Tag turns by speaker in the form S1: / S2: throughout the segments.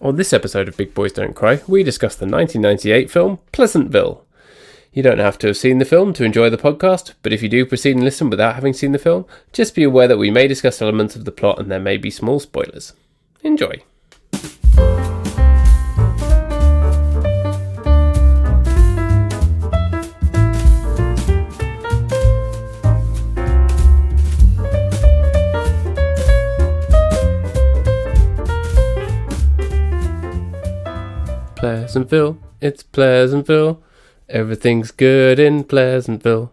S1: On this episode of Big Boys Don't Cry, we discuss the 1998 film Pleasantville. You don't have to have seen the film to enjoy the podcast, but if you do proceed and listen without having seen the film, just be aware that we may discuss elements of the plot and there may be small spoilers. Enjoy. Pleasantville, it's Pleasantville. Everything's good in Pleasantville.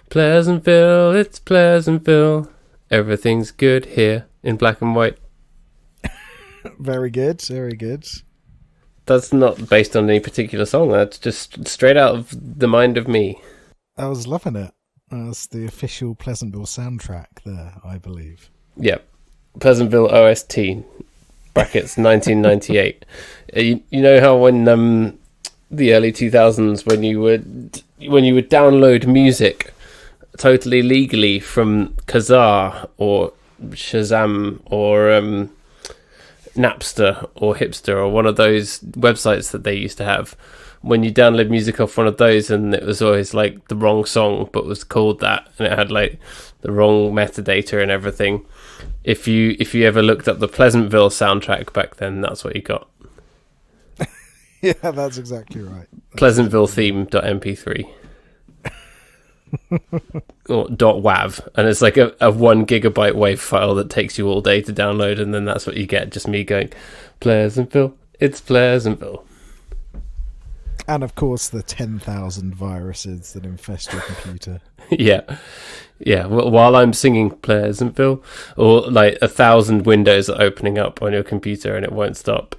S1: Pleasantville, it's Pleasantville. Everything's good here in black and white.
S2: Very good, very good.
S1: That's not based on any particular song. That's just straight out of the mind of me.
S2: I was loving it. That's the official Pleasantville soundtrack there, I believe.
S1: Yep. Pleasantville OST. Brackets 1998. You know how when the early 2000s when you would download music totally legally from Kazaa or Shazam or Napster or Hipster or one of those websites that they used to have, when you download music off one of those and it was always like the wrong song but was called that and it had like the wrong metadata and everything. If you ever looked up the Pleasantville soundtrack back then, that's what you got.
S2: Yeah, that's exactly right.
S1: Pleasantville theme.mp3 or .wav, and it's like a 1 gigabyte WAV file that takes you all day to download, and then that's what you get, just me going, Pleasantville, it's Pleasantville.
S2: And of course the 10,000 viruses that infest your computer. Yeah, while I'm singing Pleasantville, or like 1,000 windows are opening up on your computer and it won't stop.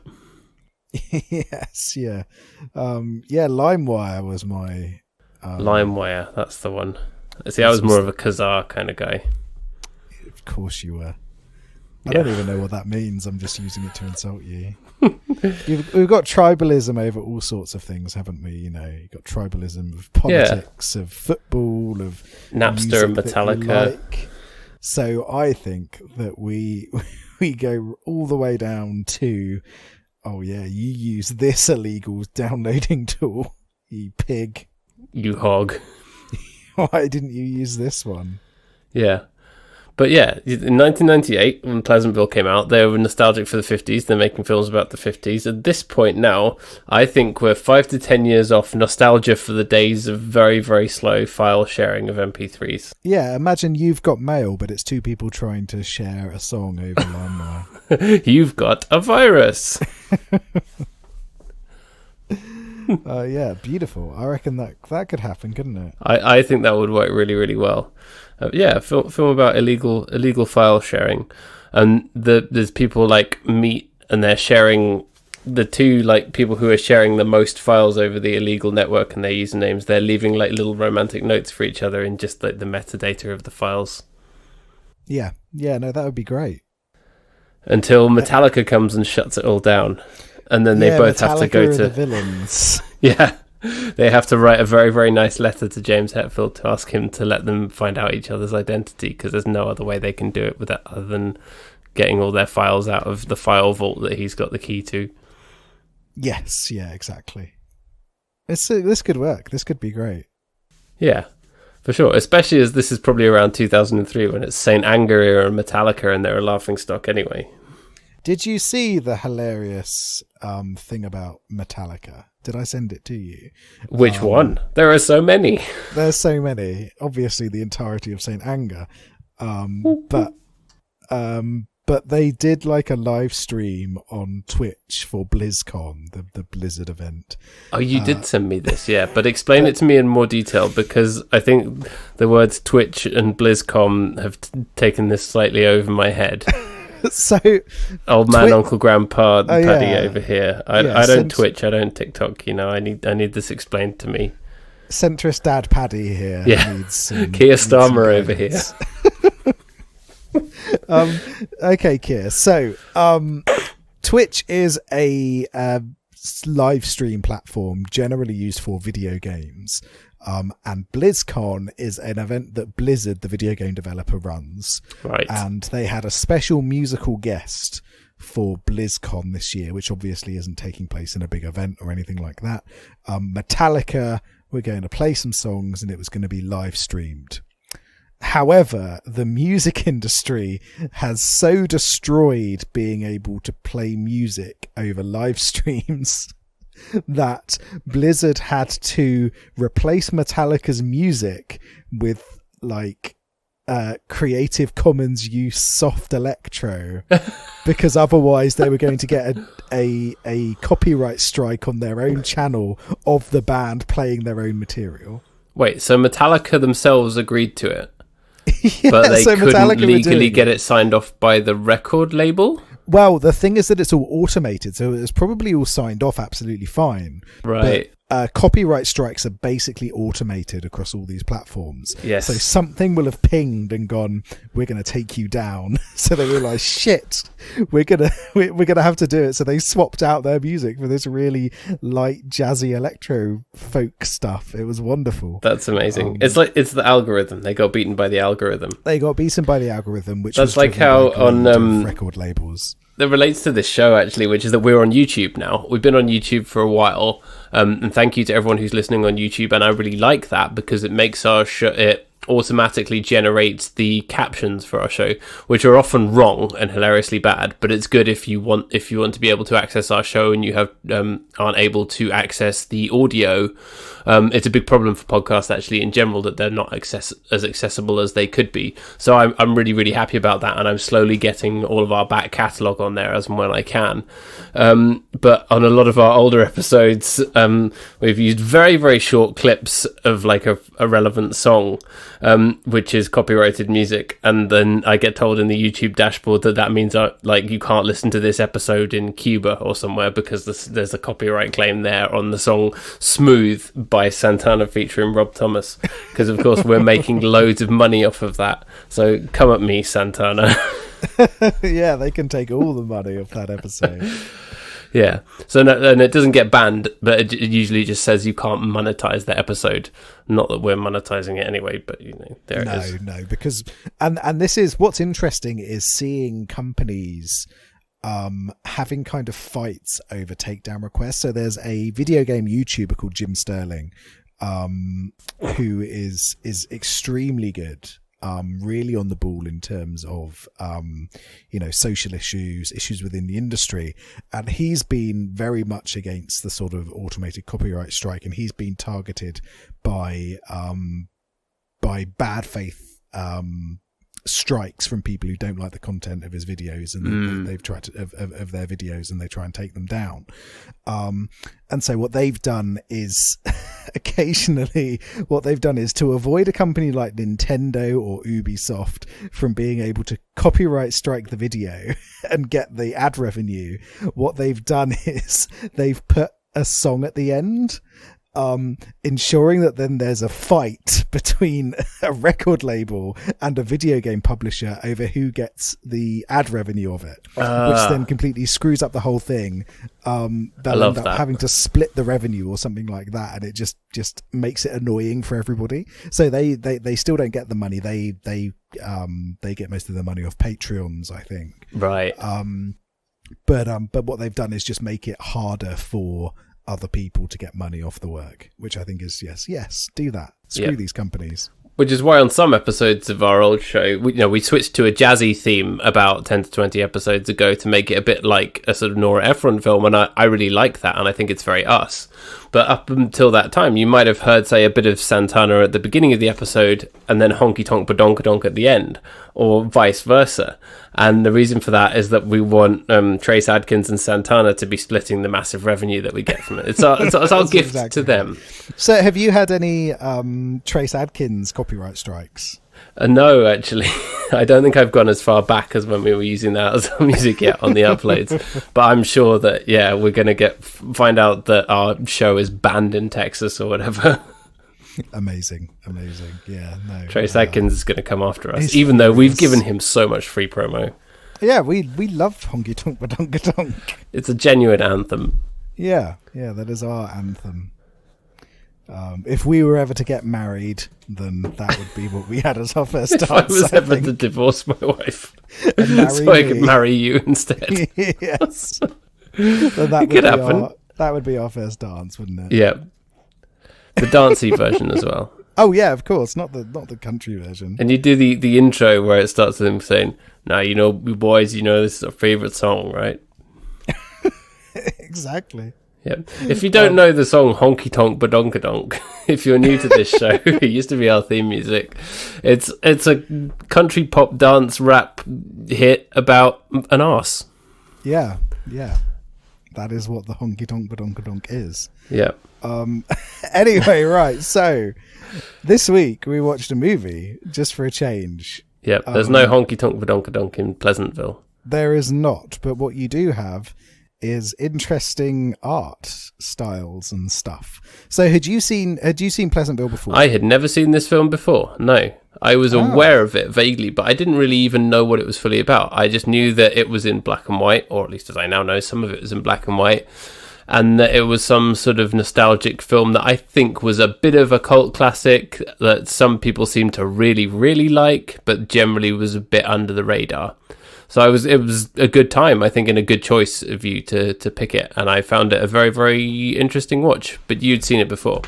S2: Yes, yeah. LimeWire was my...
S1: LimeWire, that's the one. See, I was more of a Kazaa kind of guy.
S2: Of course you were. I don't even know what that means. I'm just using it to insult you. We've got tribalism over all sorts of things, haven't we? You know, you've got tribalism of politics, of football, of
S1: Napster and Metallica.
S2: So I think that we go all the way down to, oh yeah, you use this illegal downloading tool, you pig.
S1: You hog.
S2: Why didn't you use this one?
S1: Yeah. But yeah, in 1998, when Pleasantville came out, they were nostalgic for the 50s. They're making films about the 50s. At this point now, I think we're 5 to 10 years off nostalgia for the days of very, very slow file sharing of MP3s.
S2: Yeah, imagine you've got mail, but it's two people trying to share a song over LimeWire.
S1: You've got a virus.
S2: Yeah, beautiful. I reckon that could happen, couldn't it?
S1: I think that would work really, really well. Film about illegal file sharing, and there's people like Meat, and they're sharing the two like people who are sharing the most files over the illegal network and their usernames. They're leaving like little romantic notes for each other in just like the metadata of the files.
S2: Yeah, no, that would be great.
S1: Until Metallica comes and shuts it all down. And then they both
S2: Metallica
S1: have to go to
S2: the villains.
S1: Yeah, they have to write a very, very nice letter to James Hetfield to ask him to let them find out each other's identity, because there's no other way they can do it without other than getting all their files out of the file vault that he's got the key to.
S2: Yes, yeah, exactly. This could work. This could be great.
S1: Yeah, for sure. Especially as this is probably around 2003 when it's Saint Anger era and Metallica, and they're a laughing stock anyway.
S2: Did you see the hilarious thing about Metallica? Did I send it to you?
S1: Which one? There are so many.
S2: There's so many. Obviously, the entirety of Saint Anger. But they did like a live stream on Twitch for BlizzCon, the Blizzard event.
S1: Oh, you did send me this, yeah. But explain it to me in more detail, because I think the words Twitch and BlizzCon have taken this slightly over my head.
S2: So,
S1: old man, Uncle Grandpa, Paddy over here. I don't Twitch, I don't TikTok. You know, I need this explained to me.
S2: Centrist Dad Paddy here.
S1: Yeah, Keir Starmer over here.
S2: Okay, Keir. So, Twitch is a live stream platform generally used for video games. And BlizzCon is an event that Blizzard, the video game developer, runs.
S1: Right.
S2: And they had a special musical guest for BlizzCon this year, which obviously isn't taking place in a big event or anything like that. Metallica were going to play some songs and it was going to be live streamed. However, the music industry has so destroyed being able to play music over live streams that Blizzard had to replace Metallica's music with like Creative Commons use soft electro, because otherwise they were going to get a copyright strike on their own channel of the band playing their own material.
S1: Wait, so Metallica themselves agreed to it? Yeah, but they couldn't legally get it signed off by the record label?
S2: Well, the thing is that it's all automated, so it's probably all signed off absolutely fine.
S1: Right.
S2: But copyright strikes are basically automated across all these platforms.
S1: Yes.
S2: So something will have pinged and gone, we're going to take you down. So they realise, shit, we're gonna have to do it. So they swapped out their music for this really light, jazzy electro folk stuff. It was wonderful.
S1: That's amazing. It's the algorithm. They got beaten by the algorithm.
S2: Which
S1: that's
S2: was
S1: like how on
S2: record labels.
S1: That relates to this show, actually, which is that we're on YouTube now. We've been on YouTube for a while, and thank you to everyone who's listening on YouTube, and I really like that because it makes our show, it automatically generates the captions for our show, which are often wrong and hilariously bad, but it's good if you want to be able to access our show and you have aren't able to access the audio. It's a big problem for podcasts actually in general that they're not as accessible as they could be. So I'm really, really happy about that, and I'm slowly getting all of our back catalogue on there as and when I can. But on a lot of our older episodes, we've used very, very short clips of like a relevant song, which is copyrighted music, and then I get told in the YouTube dashboard that means like you can't listen to this episode in Cuba or somewhere because there's a copyright claim there on the song Smooth by Santana featuring Rob Thomas, because of course we're making loads of money off of that. So come at me, Santana.
S2: Yeah, they can take all the money off that episode.
S1: Yeah, so and it doesn't get banned, but it usually just says you can't monetize the episode. Not that we're monetizing it anyway, but there it is.
S2: No, because and this is what's interesting is seeing companies having kind of fights over takedown requests. So there's a video game YouTuber called Jim Sterling, who is extremely good. Really on the ball in terms of, social issues within the industry. And he's been very much against the sort of automated copyright strike, and he's been targeted by bad faith, strikes from people who don't like the content of his videos, and they've tried to, of their videos, and they try and take them down. And so what they've done is occasionally to avoid a company like Nintendo or Ubisoft from being able to copyright strike the video and get the ad revenue. What they've done is they've put a song at the end, ensuring that then there's a fight between a record label and a video game publisher over who gets the ad revenue of it, which then completely screws up the whole thing. They'll end up having to split the revenue or something like that, and it just makes it annoying for everybody. So they still don't get the money. They get most of the money off Patreons, I think.
S1: Right.
S2: But what they've done is just make it harder for other people to get money off the work, which I think is yes, do that. Screw these companies.
S1: Which is why on some episodes of our old show, we switched to a jazzy theme about 10 to 20 episodes ago to make it a bit like a sort of Nora Ephron film, and I really like that, and I think it's very us. But up until that time, you might have heard, say, a bit of Santana at the beginning of the episode and then honky tonk badonka at the end, or vice versa. And the reason for that is that we want Trace Adkins and Santana to be splitting the massive revenue that we get from it. It's our gift exactly to them.
S2: So have you had any Trace Adkins copyright strikes?
S1: No, actually. I don't think I've gone as far back as when we were using that as music yet on the uploads. But I'm sure that, we're going to find out that our show is banned in Texas or whatever.
S2: Amazing. Yeah, no.
S1: Trace Adkins is going to come after us, even though we've given him so much free promo.
S2: Yeah, we love Honky Tonk Badonka Donk.
S1: It's a genuine anthem.
S2: Yeah, that is our anthem. If we were ever to get married, then that would be what we had as our first dance.
S1: If I was ever to divorce my wife, so I could marry you instead.
S2: Yes. So that could happen. That would be our first dance, wouldn't it?
S1: Yeah. The dancey version as well.
S2: Oh yeah, of course, not the country version.
S1: And you do the intro where it starts with him saying, "Now you know, you boys, you know this is our favourite song, right?"
S2: Exactly.
S1: Yeah. If you don't know the song "Honky Tonk Badonkadonk," if you're new to this show, it used to be our theme music. It's a country pop dance rap hit about an arse.
S2: Yeah. That is what the Honky Tonk Badonkadonk is.
S1: Yeah.
S2: Anyway, right. So this week we watched a movie just for a change.
S1: Yeah. There's no Honky Tonk Badonkadonk in Pleasantville.
S2: There is not, but what you do have is interesting art styles and stuff. So had you seen Pleasantville before?
S1: I had never seen this film before. No. I was aware of it vaguely, but I didn't really even know what it was fully about. I just knew that it was in black and white, or at least as I now know, some of it was in black and white, and that it was some sort of nostalgic film that I think was a bit of a cult classic that some people seem to really, really like, but generally was a bit under the radar. So it was a good time, I think, and a good choice of you to pick it, and I found it a very, very interesting watch. But you'd seen it before.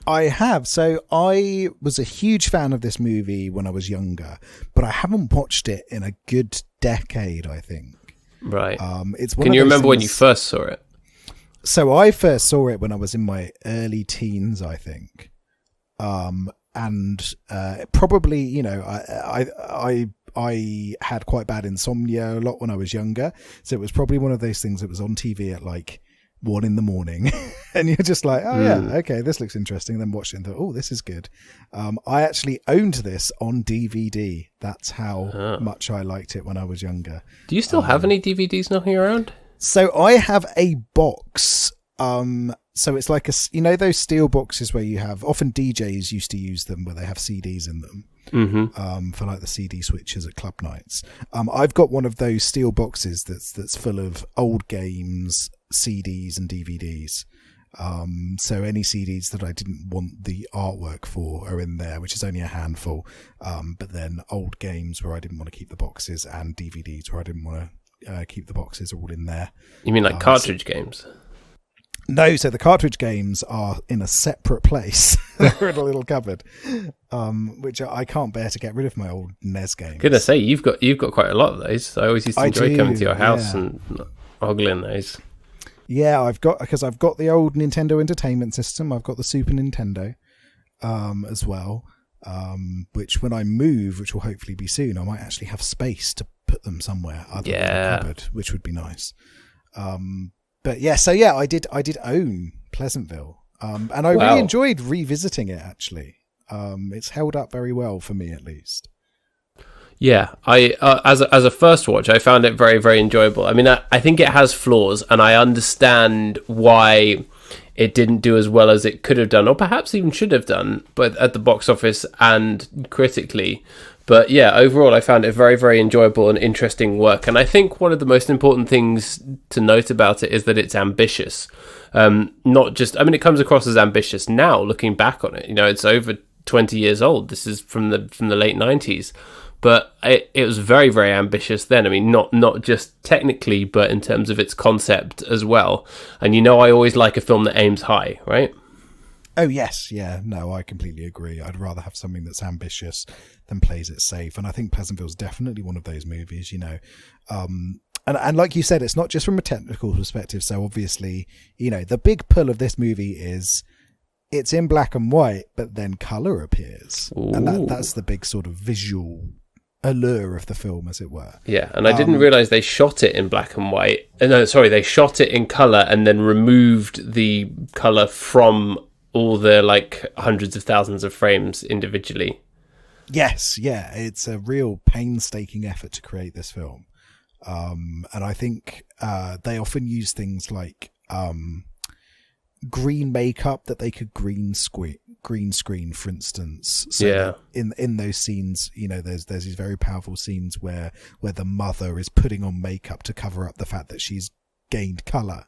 S2: I have. So I was a huge fan of this movie when I was younger, but I haven't watched it in a good decade, I think.
S1: Right.
S2: It's
S1: Can you remember when you first saw it?
S2: So I first saw it when I was in my early teens, I think. And probably, you know, I had quite bad insomnia a lot when I was younger. So it was probably one of those things that was on TV at like 1 a.m. and you're just like, oh yeah, okay, this looks interesting. Then watched it and thought, oh, this is good. I actually owned this on DVD. That's how much I liked it when I was younger.
S1: Do you still have any DVDs knocking around?
S2: So I have a box. So it's like those steel boxes where you have, often DJs used to use them where they have CDs in them. For like the CD switches at club nights. I've got one of those steel boxes that's full of old games, CDs and DVDs. So any CDs that I didn't want the artwork for are in there, which is only a handful. But then old games where I didn't want to keep the boxes and DVDs where I didn't want to keep the boxes are all in there.
S1: You mean like cartridge games?
S2: No, so the cartridge games are in a separate place. They're in a little cupboard, which I can't bear to get rid of my old NES games.
S1: Gonna say you've got quite a lot of those. I always used to enjoy coming to your house and ogling those.
S2: Yeah, I've got the old Nintendo Entertainment System. I've got the Super Nintendo as well. Which when I move, which will hopefully be soon, I might actually have space to put them somewhere other than the cupboard, which would be nice. But yeah, so yeah, I did own Pleasantville, and I really enjoyed revisiting it. Actually, it's held up very well for me, at least.
S1: Yeah, I as a first watch, I found it very, very enjoyable. I mean, I think it has flaws, and I understand why it didn't do as well as it could have done, or perhaps even should have done, but at the box office and critically. But yeah, overall, I found it very, very enjoyable and interesting work. And I think one of the most important things to note about it is that it's ambitious. Not just, I mean, it comes across as ambitious now, looking back on it. You know, it's over 20 years old. This is from the late 90s. But it was very, very ambitious then. I mean, not just technically, but in terms of its concept as well. And you know, I always like a film that aims high, right?
S2: Oh, yes. Yeah, no, I completely agree. I'd rather have something that's ambitious than plays it safe. And I think Pleasantville's definitely one of those movies, you know. And like you said, it's not just from a technical perspective. So obviously, you know, the big pull of this movie is it's in black and white, but then colour appears. Ooh. And that's the big sort of visual allure of the film, as it were.
S1: Yeah, and I didn't realise they shot it in black and white. No, sorry, they shot it in colour and then removed the colour from all the like hundreds of thousands of frames individually.
S2: Yes, yeah, it's a real painstaking effort to create this film. And I think they often use things like green makeup that they could green screen, for instance. So yeah. In those scenes, you know, there's these very powerful scenes where the mother is putting on makeup to cover up the fact that she's gained colour.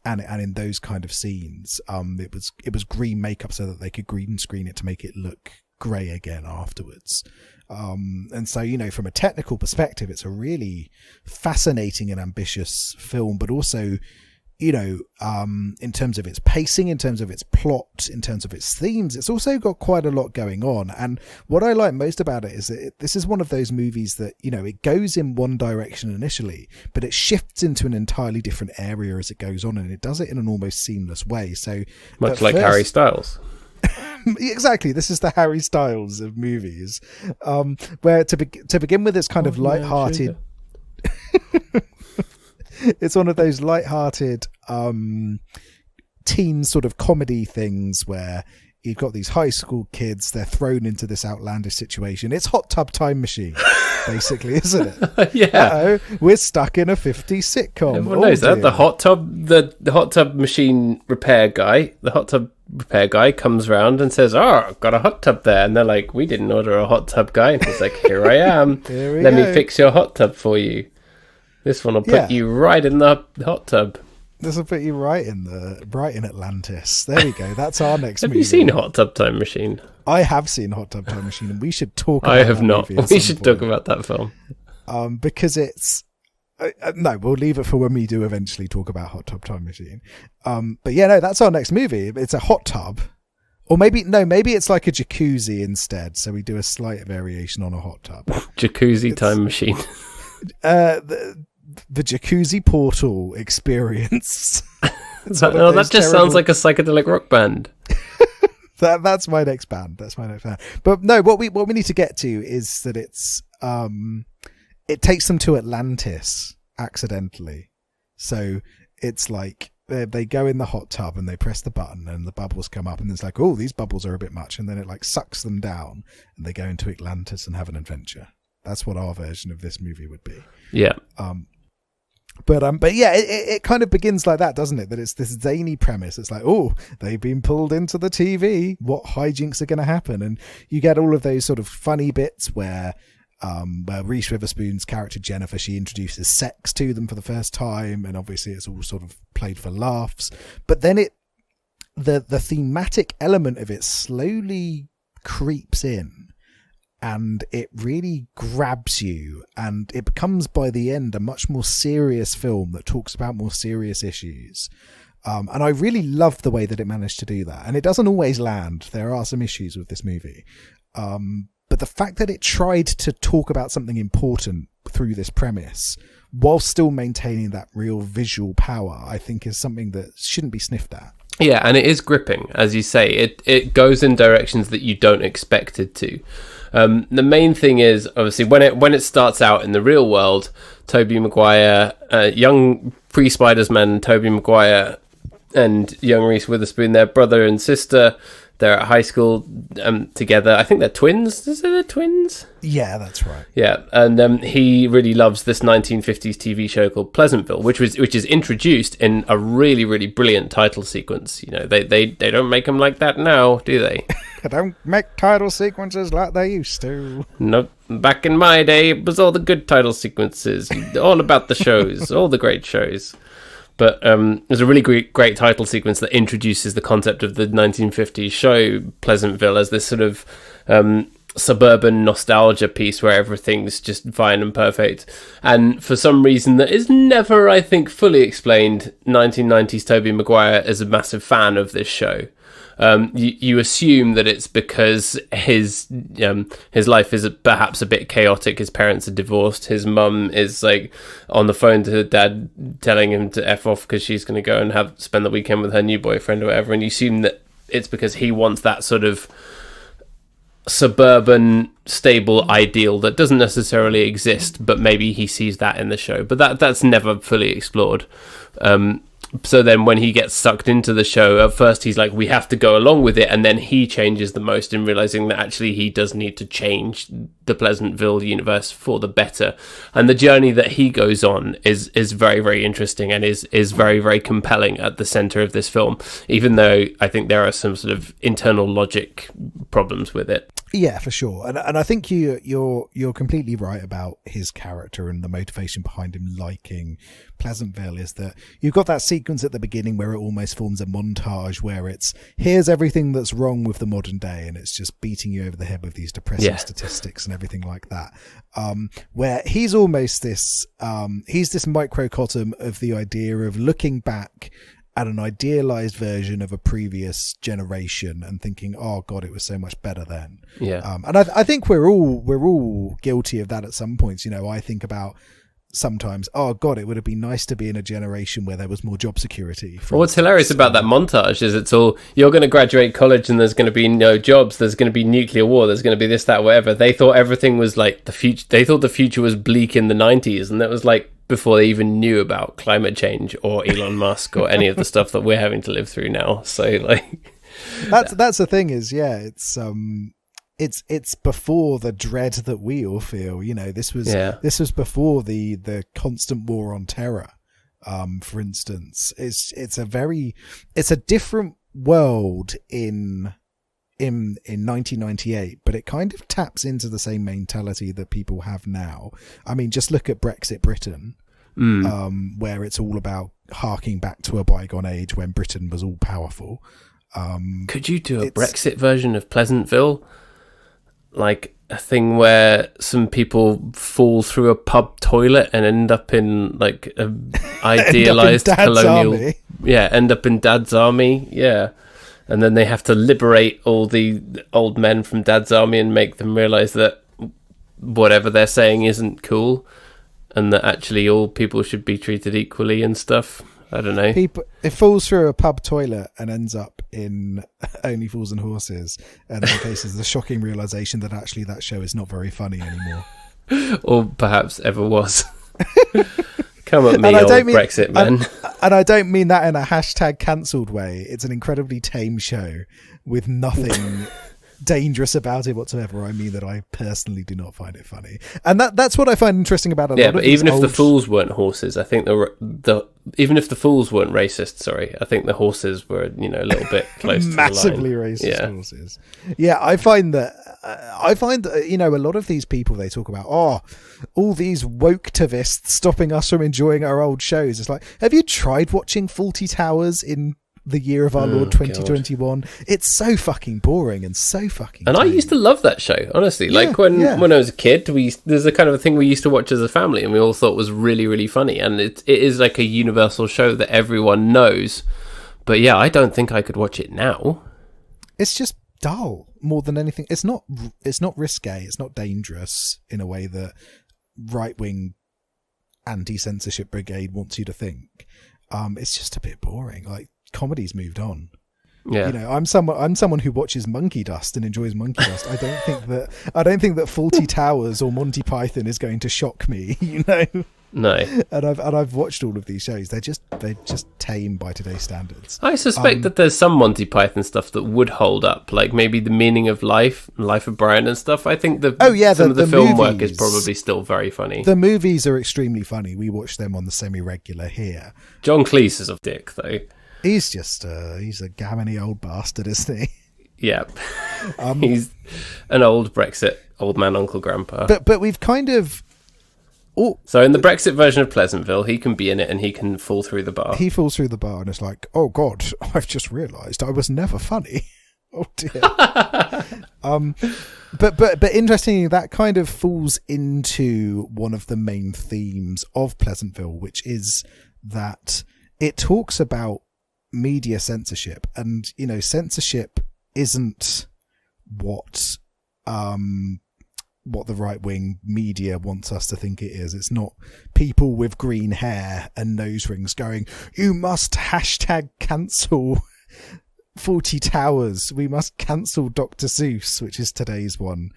S2: and in those kind of scenes, it was green makeup so that they could green screen it to make it look grey again afterwards. And so, from a technical perspective, it's a really fascinating and ambitious film, but also, in terms of its pacing, in terms of its plot, in terms of its themes, it's also got quite a lot going on. And what I like most about it is that this is one of those movies that, it goes in one direction initially, but it shifts into an entirely different area as it goes on, and it does it in an almost seamless way. So
S1: much like Harry Styles.
S2: Exactly, this is the Harry Styles of movies, where to begin with, it's kind of light-hearted. It's one of those light-hearted teen sort of comedy things where you've got these high school kids, they're thrown into this outlandish situation. It's Hot Tub Time Machine, basically, isn't it?
S1: Yeah.
S2: Uh-oh, we're stuck in a 50s sitcom.
S1: Everyone knows that. The hot tub machine repair guy, comes round and says, I've got a hot tub there. And they're like, we didn't order a hot tub, guy. And he's like, here I am. Let me fix your hot tub for you. This one will put you right in the hot tub.
S2: This will put you right in Atlantis. There we go. That's our next movie.
S1: Have you seen Hot Tub Time Machine?
S2: I have seen Hot Tub Time Machine, and we should talk about
S1: I have not. We should talk about that film.
S2: Because it's... no, we'll leave it for when we do eventually talk about Hot Tub Time Machine. But that's our next movie. It's a hot tub. Or maybe it's like a jacuzzi instead. So we do a slight variation on a hot tub.
S1: Jacuzzi Time Machine.
S2: The jacuzzi portal experience.
S1: That just sounds like a psychedelic rock band.
S2: That's my next band. But no, what we need to get to is that it's it takes them to Atlantis accidentally. So it's like they go in the hot tub and they press the button and the bubbles come up and it's like, oh, these bubbles are a bit much, and then it like sucks them down and they go into Atlantis and have an adventure. That's what our version of this movie would be.
S1: Yeah.
S2: But yeah, it kind of begins like that, doesn't it? That it's this zany premise. It's like, oh, they've been pulled into the TV. What hijinks are going to happen? And you get all of those sort of funny bits where Reese Witherspoon's character Jennifer, she introduces sex to them for the first time, and obviously it's all sort of played for laughs. But then the thematic element of it slowly creeps in. And it really grabs you, and it becomes by the end a much more serious film that talks about more serious issues. And I really love the way that it managed to do that. And it doesn't always land. There are some issues with this movie. But the fact that it tried to talk about something important through this premise, while still maintaining that real visual power, I think is something that shouldn't be sniffed at.
S1: Yeah, and it is gripping, as you say. It goes in directions that you don't expect it to. The main thing is, obviously, when it starts out in the real world, Tobey Maguire, young pre-Spider-Man Tobey Maguire and young Reese Witherspoon, their brother and sister, they're at high school together. I think they're twins. Is it they're twins?
S2: Yeah, that's right.
S1: Yeah, and he really loves this 1950s TV show called Pleasantville, which is introduced in a really, really brilliant title sequence. They don't make them like that now, do they?
S2: They don't make title sequences like they used to.
S1: No, back in my day, it was all the good title sequences, all about the shows, all the great shows. But there's a really great title sequence that introduces the concept of the 1950s show Pleasantville as this sort of suburban nostalgia piece where everything's just fine and perfect. And for some reason that is never, I think, fully explained, 1990s Tobey Maguire is a massive fan of this show. You assume that it's because his life is perhaps a bit chaotic. His parents are divorced. His mum is like on the phone to her dad telling him to F off because she's going to go and spend the weekend with her new boyfriend or whatever. And you assume that it's because he wants that sort of suburban stable ideal that doesn't necessarily exist, but maybe he sees that in the show. But that's never fully explored. So then when he gets sucked into the show, at first he's like, we have to go along with it. And then he changes the most in realizing that actually he does need to change the Pleasantville universe for the better. And the journey that he goes on is very, very interesting and is very, very compelling at the center of this film, even though I think there are some sort of internal logic problems with it.
S2: Yeah, for sure. And I think you're completely right about his character, and the motivation behind him liking Pleasantville is that you've got that sequence at the beginning where it almost forms a montage where it's, here's everything that's wrong with the modern day, and it's just beating you over the head with these depressing statistics and everything like that. Where he's almost this microcosm of the idea of looking back at an idealized version of a previous generation and thinking, oh God, it was so much better then.
S1: Yeah.
S2: And I think we're all guilty of that at some points. I think about sometimes, oh God, it would have been nice to be in a generation where there was more job security.
S1: Well, what's hilarious about that montage is it's all, you're going to graduate college and there's going to be no jobs, there's going to be nuclear war, there's going to be this, that, whatever. They thought everything was like the future. They thought the future was bleak in the 90s, and that was like before they even knew about climate change or Elon Musk or any of the stuff that we're having to live through now. So like
S2: that's the thing is, it's before the dread that we all feel. This was before the constant war on terror. For instance, it's a different world in 1998, but it kind of taps into the same mentality that people have now. I mean, just look at Brexit Britain, where it's all about harking back to a bygone age when Britain was all powerful.
S1: Could you do a Brexit version of Pleasantville? Like a thing where some people fall through a pub toilet and end up in like a idealized colonial army. End up in Dad's army. Yeah. And then they have to liberate all the old men from Dad's army and make them realize that whatever they're saying isn't cool, and that actually all people should be treated equally and stuff. I don't know. It
S2: falls through a pub toilet and ends up in Only Fools and Horses, and in cases the shocking realization that actually that show is not very funny anymore.
S1: Or perhaps ever was. Come at me, old Brexit man.
S2: And I don't mean that in a hashtag cancelled way. It's an incredibly tame show with nothing dangerous about it whatsoever. I mean that I personally do not find it funny. And that's what I find interesting about it.
S1: Yeah, but even if the fools weren't horses, I think even if the fools weren't racist, I think the horses were, a little bit close to
S2: massively
S1: the line.
S2: Racist horses. Yeah, I find that a lot of these people, they talk about, all these woke-tivists stopping us from enjoying our old shows. It's like, have you tried watching Fawlty Towers in the year of our Lord 2021? God. It's so fucking boring and so fucking
S1: I used to love that show, honestly. When I was a kid, there's a kind of a thing we used to watch as a family and we all thought was really, really funny, and it is like a universal show that everyone knows. But yeah, I don't think I could watch it now.
S2: It's just dull more than anything. It's not risque, it's not dangerous in a way that right-wing anti-censorship brigade wants you to think. It's just a bit boring. Like, comedy's moved on.
S1: Yeah,
S2: I'm someone who watches Monkey Dust and enjoys Monkey Dust. I don't think that Fawlty Towers or Monty Python is going to shock me.
S1: No.
S2: And I've watched all of these shows. They're just tame by today's standards.
S1: I suspect that there's some Monty Python stuff that would hold up, like maybe The Meaning of Life, Life of Brian and stuff. I think some of the film work is probably still very funny.
S2: The movies are extremely funny. We watch them on the semi-regular here.
S1: John Cleese is a dick, though.
S2: He's just he's a gammony old bastard, isn't he?
S1: Yeah. He's an old Brexit old man, Uncle Grandpa.
S2: But we've kind of...
S1: So in the Brexit version of Pleasantville, he can be in it and he can fall through the bar.
S2: He falls through the bar and it's like, oh God, I've just realised I was never funny. Oh dear. But interestingly, that kind of falls into one of the main themes of Pleasantville, which is that it talks about media censorship, and censorship isn't what the right-wing media wants us to think it is. It's not people with green hair and nose rings going, you must hashtag cancel Fawlty Towers, we must cancel Dr. Seuss, which is today's one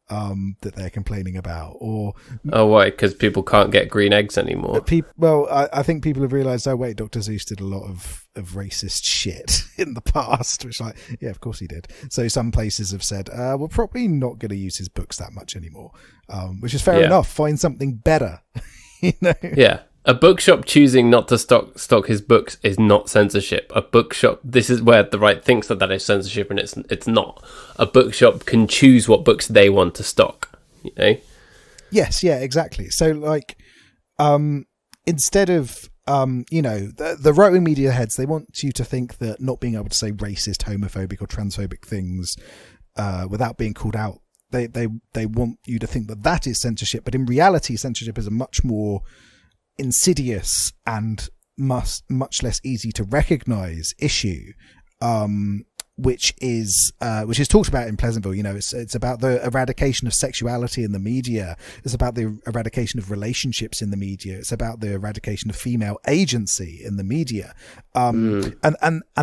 S2: that they're complaining about. Or
S1: why? Because people can't get green eggs anymore.
S2: I think people have realised, oh wait, Dr. Seuss did a lot of racist shit in the past, which yeah, of course he did. So some places have said, we're probably not going to use his books that much anymore, which is fair enough. Find something better.
S1: Yeah. A bookshop choosing not to stock his books is not censorship. A bookshop, this is where the right thinks that is censorship, and it's not. A bookshop can choose what books they want to stock, you know?
S2: Yes, yeah, exactly. So, like, instead of, the right-wing media heads, they want you to think that not being able to say racist, homophobic, or transphobic things without being called out, they want you to think that is censorship. But in reality, censorship is a much more insidious and much less easy to recognize issue, which is talked about in Pleasantville. It's about the eradication of sexuality in the media. It's about the eradication of relationships in the media. It's about the eradication of female agency in the media. And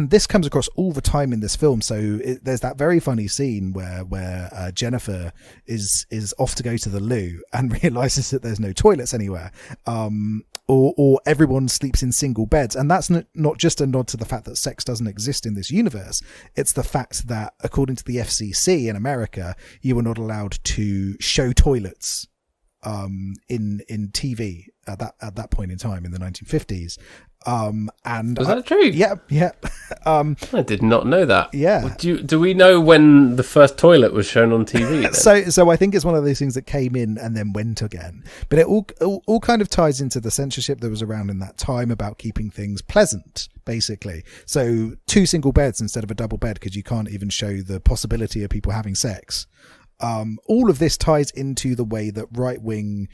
S2: this comes across all the time in this film. So there's that very funny scene where Jennifer is off to go to the loo and realizes that there's no toilets anywhere. Or everyone sleeps in single beds. And that's not just a nod to the fact that sex doesn't exist in this universe. It's the fact that, according to the FCC in America, you were not allowed to show toilets in TV at that point in time in the 1950s. And
S1: was that true?
S2: Yeah.
S1: I did not know that.
S2: Yeah.
S1: Do we know when the first toilet was shown on TV? Then?
S2: So I think it's one of those things that came in and then went again. But it all kind of ties into the censorship that was around in that time about keeping things pleasant, basically. So 2 single beds instead of a double bed because you can't even show the possibility of people having sex. All of this ties into the way that right-wing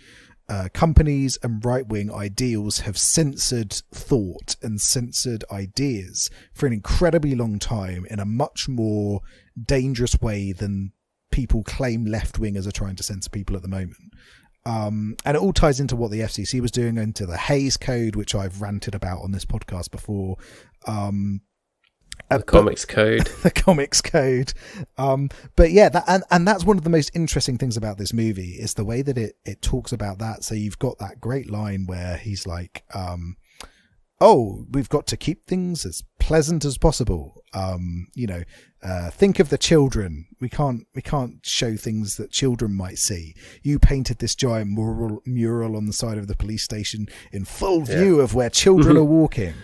S2: companies and right-wing ideals have censored thought and censored ideas for an incredibly long time in a much more dangerous way than people claim left-wingers are trying to censor people at the moment. And it all ties into what the FCC was doing, into the Hays Code, which I've ranted about on this podcast before.
S1: The comics code.
S2: The comics code. But yeah, and that's one of the most interesting things about this movie is the way that it talks about that. So you've got that great line where he's like, we've got to keep things as pleasant as possible. Think of the children. We can't show things that children might see. You painted this giant mural on the side of the police station in full view of where children are walking.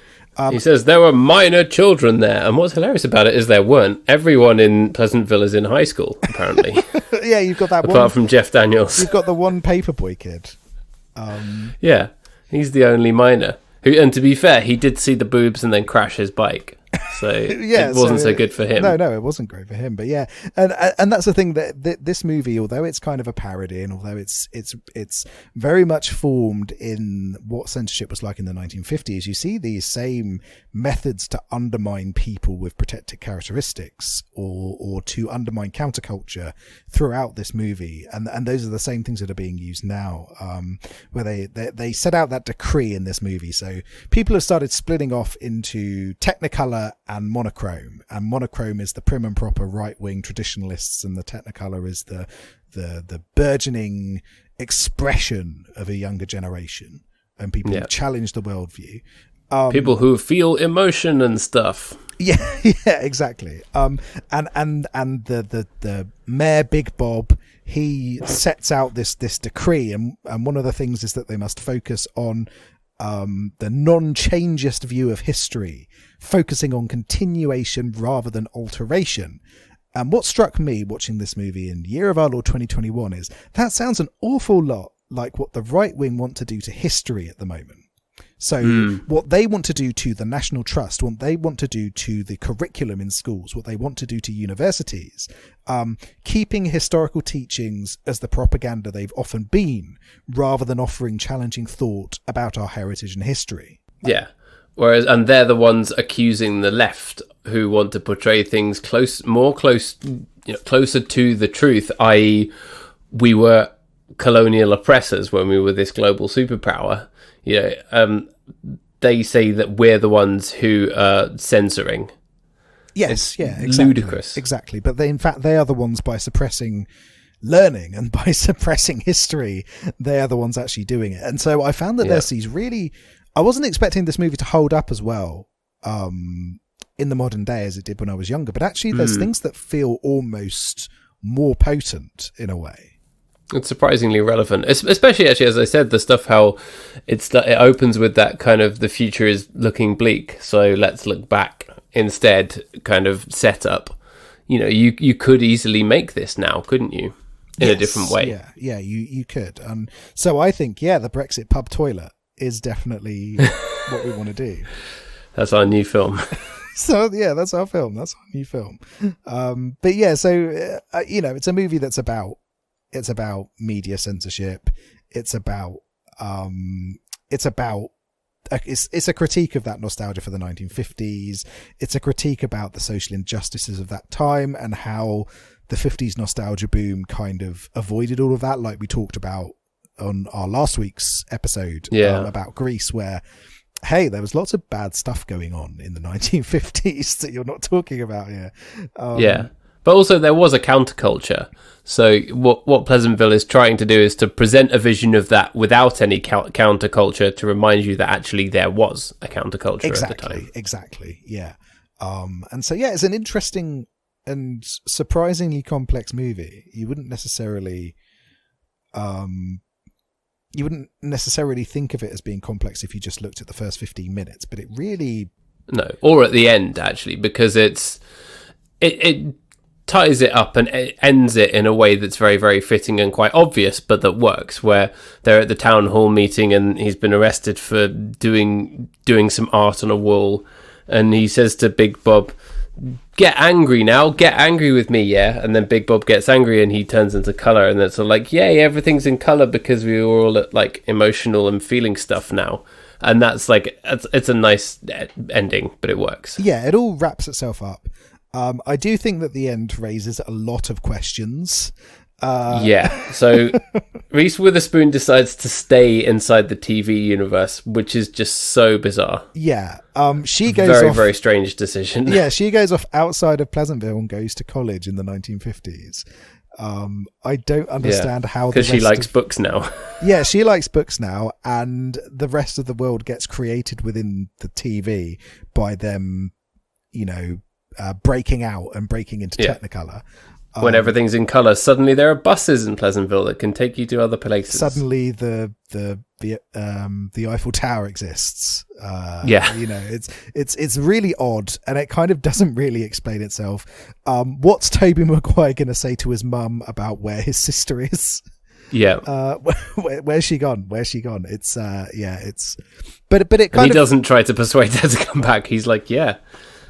S1: He says there were minor children there, and what's hilarious about it is there weren't. Everyone in Pleasantville is in high school, apparently.
S2: Yeah, you've got that
S1: apart from Jeff Daniels.
S2: You've got the one paperboy kid.
S1: Yeah, he's the only minor. And to be fair, he did see the boobs and then crash his bike. So it wasn't so good for him.
S2: No, it wasn't great for him. But yeah, and that's the thing that this movie, although it's kind of a parody, and although it's very much formed in what censorship was like in the 1950s, you see these same methods to undermine people with protected characteristics or to undermine counterculture throughout this movie, and those are the same things that are being used now, where they set out that decree in this movie. So people have started splitting off into Technicolor and monochrome, and monochrome is the prim and proper right-wing traditionalists, and the Technicolor is the burgeoning expression of a younger generation and people who challenge the worldview,
S1: people who feel emotion and stuff.
S2: Yeah, exactly. And the Mayor Big Bob, he sets out this decree, and one of the things is that they must focus on the non-changist view of history, focusing on continuation rather than alteration. And what struck me watching this movie in Year of Our Lord 2021 is that sounds an awful lot like what the right wing want to do to history at the moment. So what they want to do to the National Trust, what they want to do to the curriculum in schools, what they want to do to universities, keeping historical teachings as the propaganda they've often been, rather than offering challenging thought about our heritage and history.
S1: Yeah. And they're the ones accusing the left who want to portray things closer to the truth, i.e. we were colonial oppressors when we were this global superpower. They say that we're the ones who are censoring.
S2: Yes, exactly.
S1: Ludicrous.
S2: Exactly. But in fact, they are the ones, by suppressing learning and by suppressing history, they are the ones actually doing it. And so I found that there's these really... I wasn't expecting this movie to hold up as well in the modern day as it did when I was younger, but actually there's things that feel almost more potent in a way.
S1: It's surprisingly relevant, especially actually, as I said, the stuff how it opens with that kind of the future is looking bleak, so let's look back instead kind of setup. You know, you could easily make this now, couldn't you? In a different way.
S2: Yeah, you could. So I think, the Brexit pub toilet is definitely what we want to do.
S1: That's our new film.
S2: So that's our film. That's our new film. But yeah, so it's a movie that's about media censorship. It's a critique of that nostalgia for the 1950s. It's a critique about the social injustices of that time and how the 50s nostalgia boom kind of avoided all of that, like we talked about on our last week's episode about Greece, where, hey, there was lots of bad stuff going on in the 1950s that you're not talking about here.
S1: But also there was a counterculture. So what Pleasantville is trying to do is to present a vision of that without any counterculture, to remind you that actually there was a counterculture at the time.
S2: Exactly, yeah. And so, it's an interesting and surprisingly complex movie. You wouldn't necessarily think of it as being complex if you just looked at the first 15 minutes, but it really...
S1: No, or at the end, actually, because it ties it up and it ends it in a way that's very, very fitting and quite obvious, but that works, where they're at the town hall meeting and he's been arrested for doing some art on a wall, and he says to Big Bob, "Get angry now, get angry with me, yeah?" And then Big Bob gets angry and he turns into colour, and it's sort of like, yay, everything's in colour because we were all at like emotional and feeling stuff now. And that's like, it's a nice ending, but it works.
S2: Yeah, it all wraps itself up. I do think that the end raises a lot of questions.
S1: So Reese Witherspoon decides to stay inside the TV universe, which is just so bizarre. She goes very strange decision.
S2: She goes off outside of Pleasantville and goes to college in the 1950s. I don't understand how,
S1: because she likes books now.
S2: She likes books now, and the rest of the world gets created within the TV by them, breaking out and breaking into Technicolor.
S1: When everything's in colour, suddenly there are buses in Pleasantville that can take you to other places.
S2: Suddenly the Eiffel Tower exists. It's really odd, and it kind of doesn't really explain itself. What's Tobey Maguire going to say to his mum about where his sister is? Where's she gone? It's but it kind of...
S1: He doesn't try to persuade her to come back. He's like,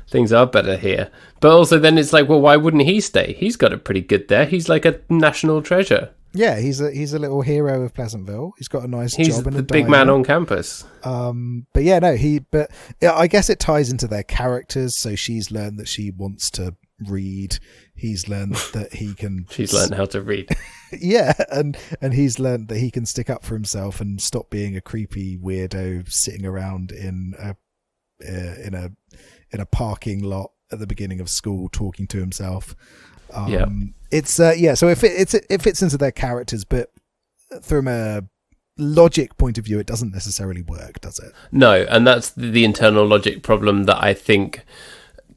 S1: things are better here. But also then it's like, well, why wouldn't he stay? He's got it pretty good there. He's like a national treasure.
S2: Yeah, he's a little hero of Pleasantville. He's got a nice job. He's
S1: the big man on campus.
S2: But I guess it ties into their characters. So she's learned that she wants to read. He's learned that he can...
S1: She's learned how to read.
S2: and he's learned that he can stick up for himself and stop being a creepy weirdo sitting around in a parking lot at the beginning of school talking to himself. It's so it fits into their characters, but from a logic point of view, it doesn't necessarily work, does it?
S1: No, and that's the internal logic problem that I think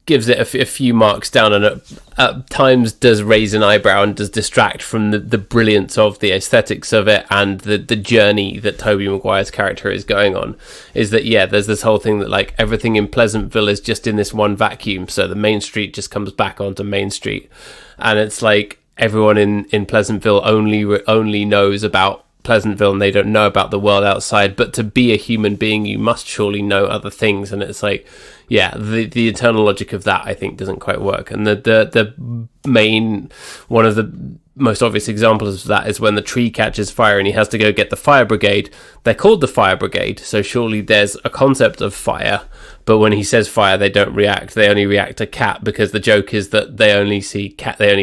S1: gives it a few marks down, and at times does raise an eyebrow and does distract from the brilliance of the aesthetics of it and the journey that Tobey Maguire's character is going on. Is that there's this whole thing that like everything in Pleasantville is just in this one vacuum, so the main street just comes back onto Main Street, and it's like everyone in Pleasantville only knows about Pleasantville and they don't know about the world outside. But to be a human being, you must surely know other things, and it's like, the internal logic of that I think doesn't quite work. And the main one of the most obvious examples of that is when the tree catches fire and he has to go get the fire brigade. They're called the fire brigade, so surely there's a concept of fire, but when he says fire they don't react. They only react to cat, because the joke is that they only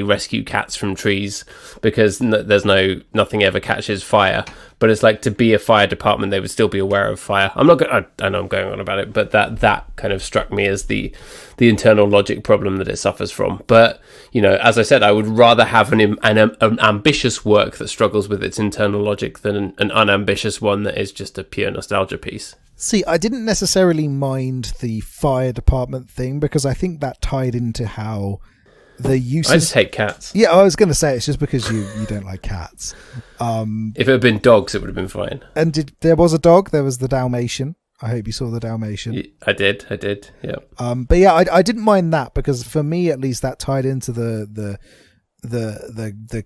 S1: rescue cats from trees, because there's nothing ever catches fire. But it's like, to be a fire department they would still be aware of fire. I know I'm going on about it, but that kind of struck me as the internal logic problem that it suffers from. But as I said, I would rather have an ambitious work that struggles with its internal logic than an unambitious one that is just a pure nostalgia piece.
S2: See, I didn't necessarily mind the fire department thing, because I think that tied into how the use.
S1: I just hate cats.
S2: Yeah, I was going to say it's just because you don't like cats.
S1: If it had been dogs, it would have been fine.
S2: And there was a dog. There was the Dalmatian. I hope you saw the Dalmatian.
S1: I did. Yeah.
S2: But yeah, I didn't mind that because for me, at least, that tied into the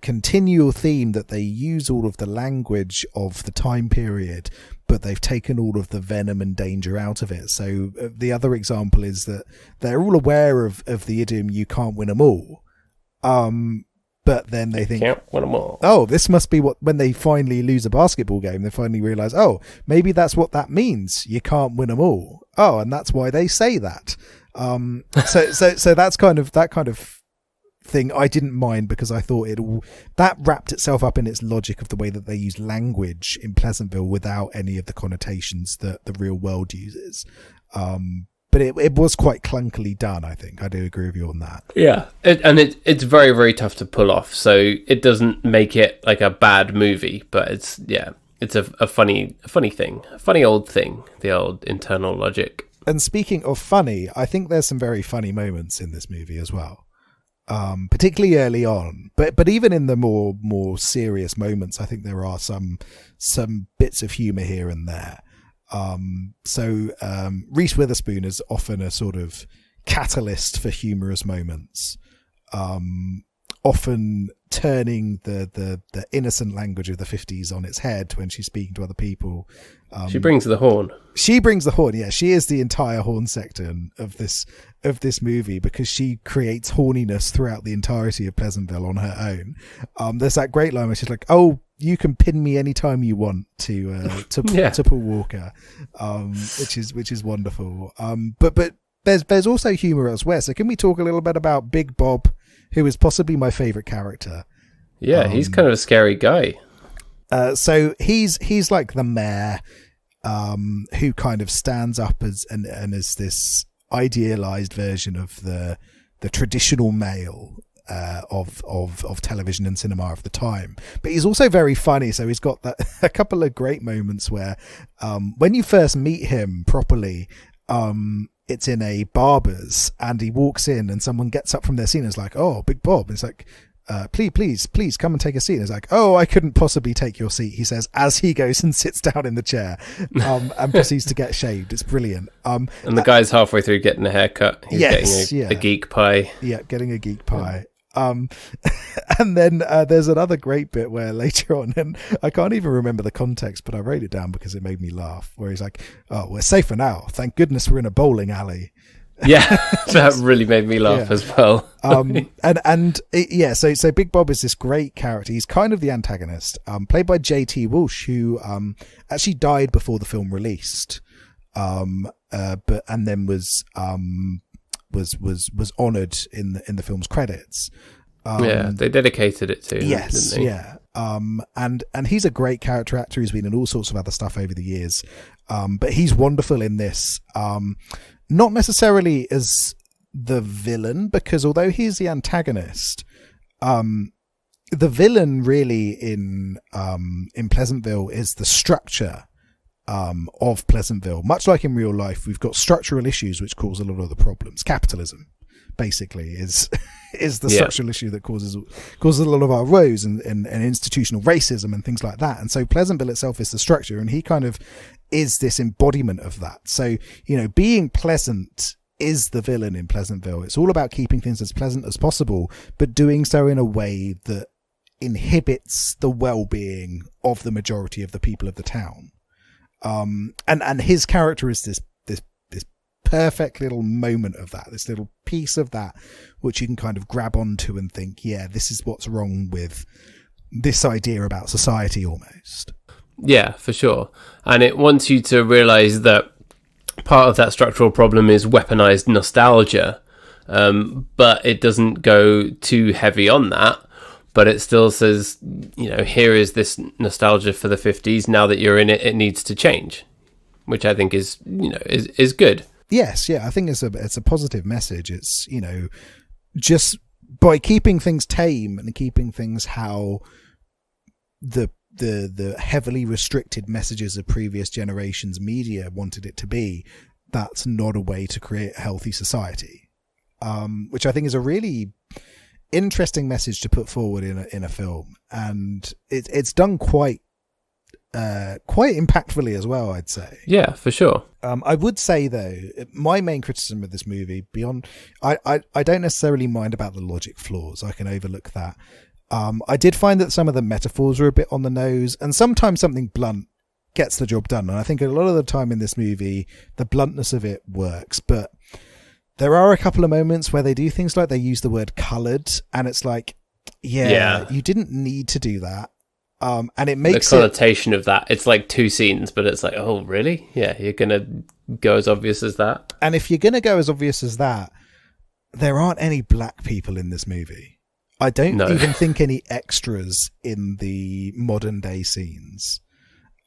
S2: continual theme that they use all of the language of the time period, but they've taken all of the venom and danger out of it. So the other example is that they're all aware of the idiom "you can't win them all," but then they think,
S1: "Can't win them all."
S2: Oh, this must be what, when they finally lose a basketball game, they finally realize, oh, maybe that's what that means. You can't win them all. Oh, and that's why they say that. So that's that kind of thing I didn't mind because I thought that wrapped itself up in its logic of the way that they use language in Pleasantville without any of the connotations that the real world uses. But it was quite clunkily done, I think. I do agree with you on that.
S1: Yeah, it's very, very tough to pull off. So it doesn't make it like a bad movie, but it's a funny thing, a funny old thing, the old internal logic.
S2: And speaking of funny, I think there's some very funny moments in this movie as well, particularly early on. But even in the more serious moments, I think there are some bits of humour here and there. Reese Witherspoon is often a sort of catalyst for humorous moments, often turning the innocent language of the 50s on its head when she's speaking to other people.
S1: She brings the horn.
S2: Yeah. She is the entire horn section of this movie because she creates horniness throughout the entirety of Pleasantville on her own. There's that great line where she's like, "Oh, you can pin me anytime you want to Paul Walker," which is wonderful. But there's also humour elsewhere. So can we talk a little bit about Big Bob, who is possibly my favourite character?
S1: Yeah, he's kind of a scary guy.
S2: So he's like the mayor, who kind of stands up as this idealized version of the traditional male of television and cinema of the time. But he's also very funny. So he's got a couple of great moments where when you first meet him properly, it's in a barber's and he walks in and someone gets up from their seat and is like, "Oh, Big Bob." And it's like, please come and take a seat. And it's like, "Oh, I couldn't possibly take your seat," he says, as he goes and sits down in the chair, and proceeds to get shaved. It's brilliant. And
S1: the guy's halfway through getting a haircut. He's getting a geek pie.
S2: Yeah, getting a geek pie. And then there's another great bit where later on, and I can't even remember the context, but I wrote it down because it made me laugh, where he's like, "Oh, we're safer now. Thank goodness we're in a bowling alley."
S1: Yeah, that really made me laugh as well.
S2: So Big Bob is this great character. He's kind of the antagonist, played by J.T. Walsh, who actually died before the film released, but then was honoured in the film's credits.
S1: They dedicated it to him,
S2: yes,
S1: didn't they?
S2: yeah. And he's a great character actor. He's been in all sorts of other stuff over the years, but he's wonderful in this. Not necessarily as the villain, because although he's the antagonist, the villain really in Pleasantville is the structure of Pleasantville. Much like in real life, we've got structural issues which cause a lot of the problems. Capitalism, basically, is the structural issue that causes a lot of our woes and institutional racism and things like that. And so Pleasantville itself is the structure, and he kind of is this embodiment of that. So, being pleasant is the villain in Pleasantville. It's all about keeping things as pleasant as possible, but doing so in a way that inhibits the well-being of the majority of the people of the town. And his character is this perfect little moment of that, this little piece of that, which you can kind of grab onto and think, yeah, this is what's wrong with this idea about society almost.
S1: Yeah, for sure. And it wants you to realise that part of that structural problem is weaponized nostalgia, but it doesn't go too heavy on that. But it still says, here is this nostalgia for the 50s. Now that you're in it, it needs to change, which I think is good.
S2: Yes, yeah, I think it's a positive message. It's, just by keeping things tame and keeping things how the heavily restricted messages of previous generations' media wanted it to be, that's not a way to create a healthy society. Which I think is a really interesting message to put forward in a film, and it's done quite impactfully as well, I'd say.
S1: Yeah, for sure.
S2: I would say though, my main criticism of this movie, beyond I don't necessarily mind about the logic flaws. I can overlook that. I did find that some of the metaphors were a bit on the nose, and sometimes something blunt gets the job done. And I think a lot of the time in this movie, the bluntness of it works, but there are a couple of moments where they do things like they use the word coloured, and it's like, yeah, you didn't need to do that. And it makes
S1: the connotation of that. It's like 2 scenes, but it's like, oh, really? Yeah, you're going to go as obvious as that?
S2: And if you're going to go as obvious as that, there aren't any black people in this movie. I don't even think any extras in the modern day scenes.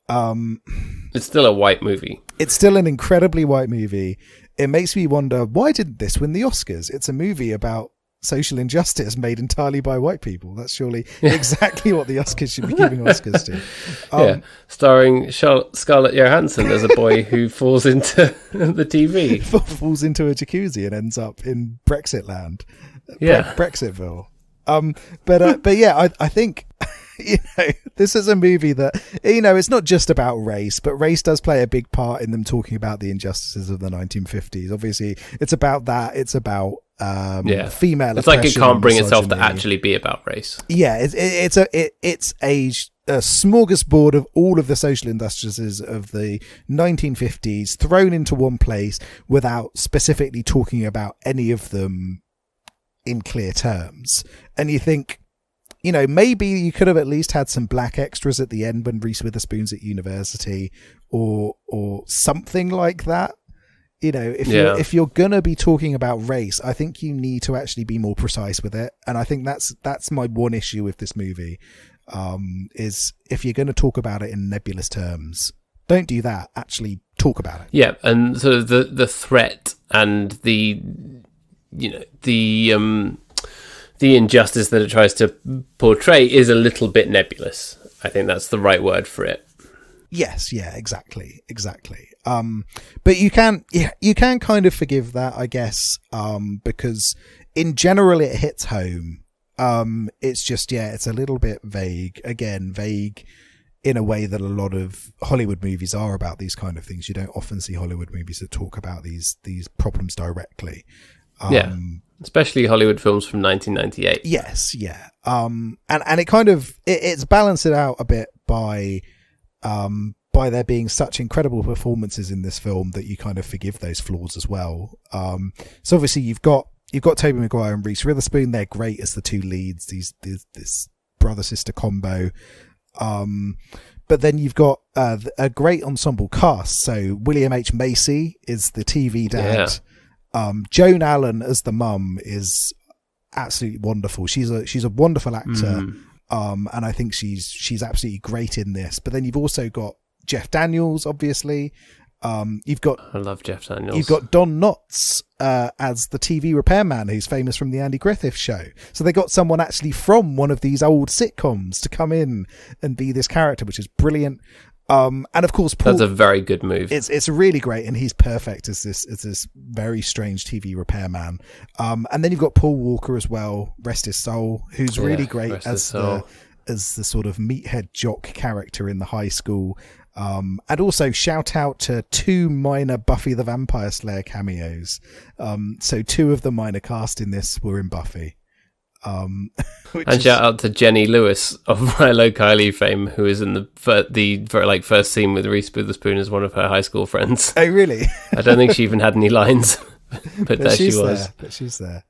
S1: It's still a white movie.
S2: It's still an incredibly white movie. It makes me wonder, why didn't this win the Oscars? It's a movie about social injustice made entirely by white people. That's surely exactly what the Oscars should be giving Oscars to.
S1: Starring Scarlett Johansson as a boy who falls into the TV.
S2: Falls into a jacuzzi and ends up in Brexit land. Brexitville. But yeah, I think, this is a movie that, it's not just about race, but race does play a big part in them talking about the injustices of the 1950s. Obviously, it's about that. It's about female.
S1: It's like it can't bring itself to actually be about race.
S2: Yeah, it's a smorgasbord of all of the social injustices of the 1950s thrown into one place without specifically talking about any of them in clear terms. And you think, maybe you could have at least had some black extras at the end when Reese Witherspoon's at university, or something like that. If you're gonna be talking about race, I think you need to actually be more precise with it. And I think that's my one issue with this movie, is if you're going to talk about it in nebulous terms, don't do that. Actually talk about it.
S1: Yeah, and so the threat and the injustice that it tries to portray is a little bit nebulous. I think that's the right word for it.
S2: Yes, yeah, exactly. But you can kind of forgive that, I guess, because in general it hits home. It's just, it's a little bit vague. Again, vague in a way that a lot of Hollywood movies are about these kind of things. You don't often see Hollywood movies that talk about these problems directly.
S1: Especially Hollywood films from 1998.
S2: Yes, yeah. And it kind of it's balanced it out a bit by there being such incredible performances in this film that you kind of forgive those flaws as well. So obviously you've got Tobey Maguire and Reese Witherspoon. They're great as the two leads. This brother sister combo. But then you've got a great ensemble cast. So William H. Macy is the TV dad. Yeah. Joan Allen as the mum is absolutely wonderful. She's a wonderful actor. And I think she's absolutely great in this. But then you've also got Jeff Daniels, obviously. I
S1: love Jeff Daniels.
S2: You've got Don Knotts as the TV repairman who's famous from the Andy Griffith Show. So they got someone actually from one of these old sitcoms to come in and be this character, which is brilliant. And of course, Paul,
S1: that's a very good move.
S2: It's really great, and he's perfect as this very strange TV repairman. And then you've got Paul Walker as well, rest his soul, who's really great as the sort of meathead jock character in the high school. And also shout out to 2 minor Buffy the Vampire Slayer cameos. So 2 of the minor cast in this were in Buffy.
S1: And shout out to Jenny Lewis of Milo Kylie fame, who is in the first scene with Reese Witherspoon as one of her high school friends.
S2: Oh, really?
S1: I don't think she even had any lines, but there she was.
S2: But she's there.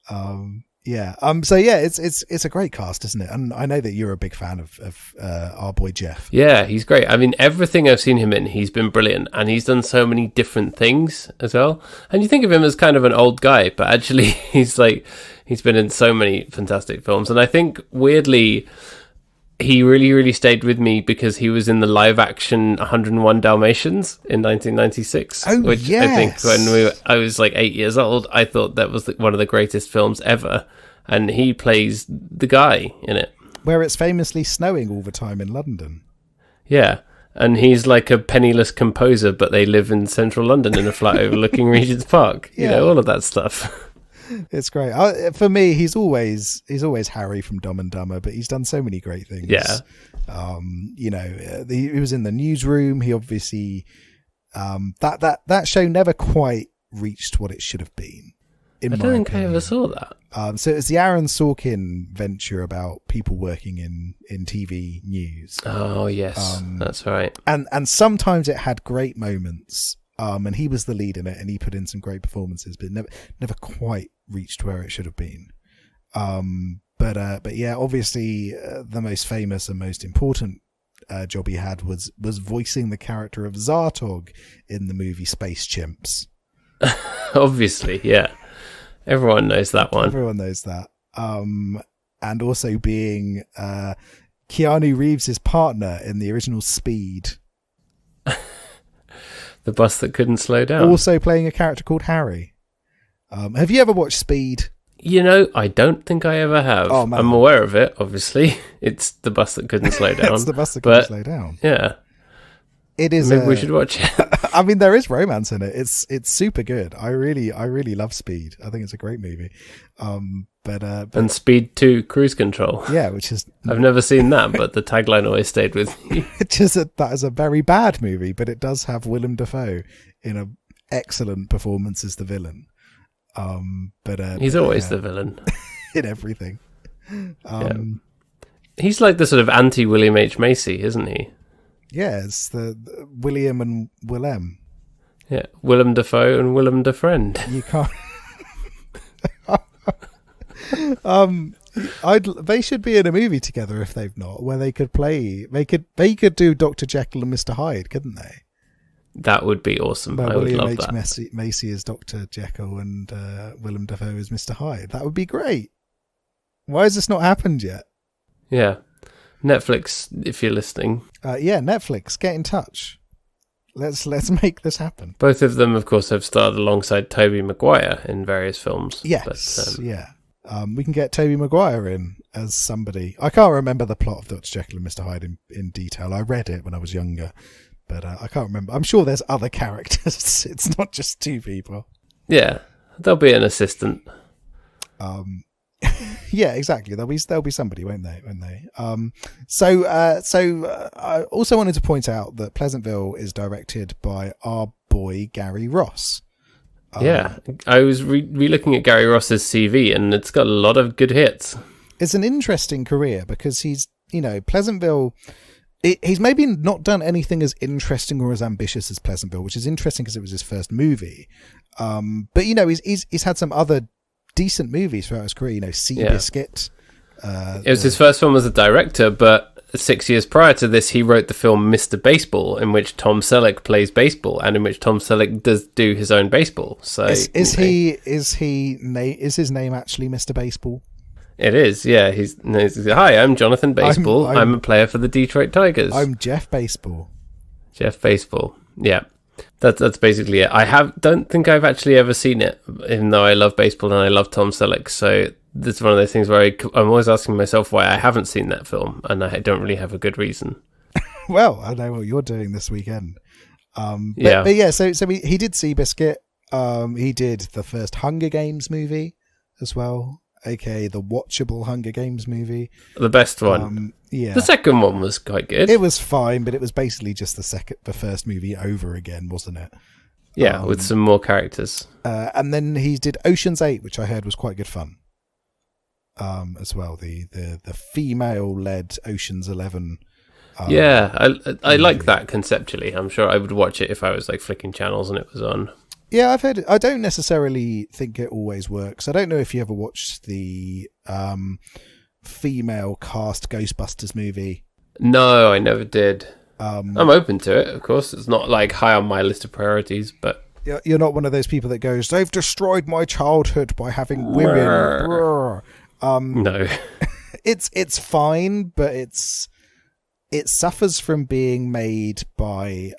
S2: So yeah, it's a great cast, isn't it? And I know that you're a big fan of our boy Jeff.
S1: Yeah, he's great. I mean, everything I've seen him in, he's been brilliant, and he's done so many different things as well. And you think of him as kind of an old guy, but actually he's been in so many fantastic films. And I think weirdly, he really, really stayed with me because he was in the live action 101 Dalmatians in 1996.
S2: Oh,
S1: which
S2: yes.
S1: I think when I was like 8 years old, I thought that was one of the greatest films ever. And he plays the guy in it.
S2: Where it's famously snowing all the time in London.
S1: Yeah. And he's like a penniless composer, but they live in central London in a flat overlooking Regent's Park. You know, all of that stuff.
S2: It's great. For me, he's always Harry from Dumb and Dumber, but he's done so many great things.
S1: Yeah.
S2: He was in The Newsroom. He obviously that show never quite reached what it should have been. I don't think I
S1: ever saw that.
S2: So it's the Aaron Sorkin venture about people working in TV news.
S1: Oh yes, that's right.
S2: And sometimes it had great moments. And he was the lead in it, and he put in some great performances, but never quite reached where it should have been. But yeah, obviously the most famous and most important job he had was voicing the character of Zartog in the movie Space Chimps.
S1: Obviously, yeah. Everyone knows that one.
S2: Everyone knows that. And also being Keanu Reeves' partner in the original Speed.
S1: The bus that couldn't slow down.
S2: Also playing a character called Harry. Have you ever watched Speed?
S1: I don't think I ever have.
S2: Oh, man.
S1: I'm aware of it, obviously. It's the bus that couldn't slow down.
S2: It's the bus that couldn't slow down.
S1: Yeah.
S2: It is.
S1: Maybe we should watch it.
S2: I mean, there is romance in it. It's super good. I really love Speed. I think it's a great movie. But
S1: and Speed 2 Cruise Control.
S2: Yeah, which is
S1: I've never seen that, but the tagline always stayed with me.
S2: That is a very bad movie, but it does have Willem Dafoe in an excellent performance as the villain.
S1: He's always the villain
S2: in everything.
S1: He's like the sort of anti-William H. Macy, isn't he?
S2: Yeah, it's the William and Willem.
S1: Yeah, Willem Dafoe and Willem Defriend.
S2: You can't. They should be in a movie together if they've not, where they could play. They could do Dr. Jekyll and Mr. Hyde, couldn't they?
S1: That would be awesome. I would love that.
S2: William H. Macy is Dr. Jekyll and Willem Dafoe is Mr. Hyde. That would be great. Why has this not happened yet?
S1: Yeah. Netflix, if you're listening.
S2: Yeah, Netflix, get in touch. Let's make this happen.
S1: Both of them, of course, have starred alongside Tobey Maguire in various films.
S2: Yes, yeah. We can get Tobey Maguire in as somebody. I can't remember the plot of Dr. Jekyll and Mr. Hyde in detail. I read it when I was younger, but I can't remember. I'm sure there's other characters. It's not just two people.
S1: Yeah, there'll be an assistant.
S2: Yeah, exactly. There'll be somebody, won't they? So I also wanted to point out that Pleasantville is directed by our boy Gary Ross.
S1: Yeah, I was re-looking at Gary Ross's CV, and it's got a lot of good hits.
S2: It's an interesting career because he's, Pleasantville. He's maybe not done anything as interesting or as ambitious as Pleasantville, which is interesting because it was his first movie. But he's had some other decent movies throughout his career. Seabiscuit.
S1: It was his first film as a director, but 6 years prior to this, he wrote the film Mr. Baseball, in which Tom Selleck plays baseball, and in which Tom Selleck does do his own baseball. So is his name
S2: actually Mr. Baseball?
S1: It is, yeah. He's hi, I'm Jonathan Baseball. I'm a player for the Detroit Tigers.
S2: I'm Jeff Baseball.
S1: Jeff Baseball. Yeah. That's basically it. Don't think I've actually ever seen it, even though I love baseball and I love Tom Selleck. So this is one of those things where I'm always asking myself why I haven't seen that film, and I don't really have a good reason.
S2: Well, I know what you're doing this weekend. So he did Seabiscuit. He did the first Hunger Games movie as well, aka the watchable Hunger Games movie.
S1: The best one. Yeah. The second one was quite good.
S2: It was fine, but it was basically just the first movie over again, wasn't it?
S1: Yeah, with some more characters.
S2: And then he did Ocean's 8, which I heard was quite good fun. As well, the female-led Ocean's 11.
S1: I like that conceptually. I'm sure I would watch it if I was like flicking channels and it was on.
S2: Yeah, I've heard it. I don't necessarily think it always works. I don't know if you ever watched the female cast Ghostbusters movie.
S1: No, I never did. I'm open to it, of course. It's not like high on my list of priorities, but
S2: you're not one of those people that goes, "They've destroyed my childhood by having women."
S1: No.
S2: It's fine, but it suffers from being made by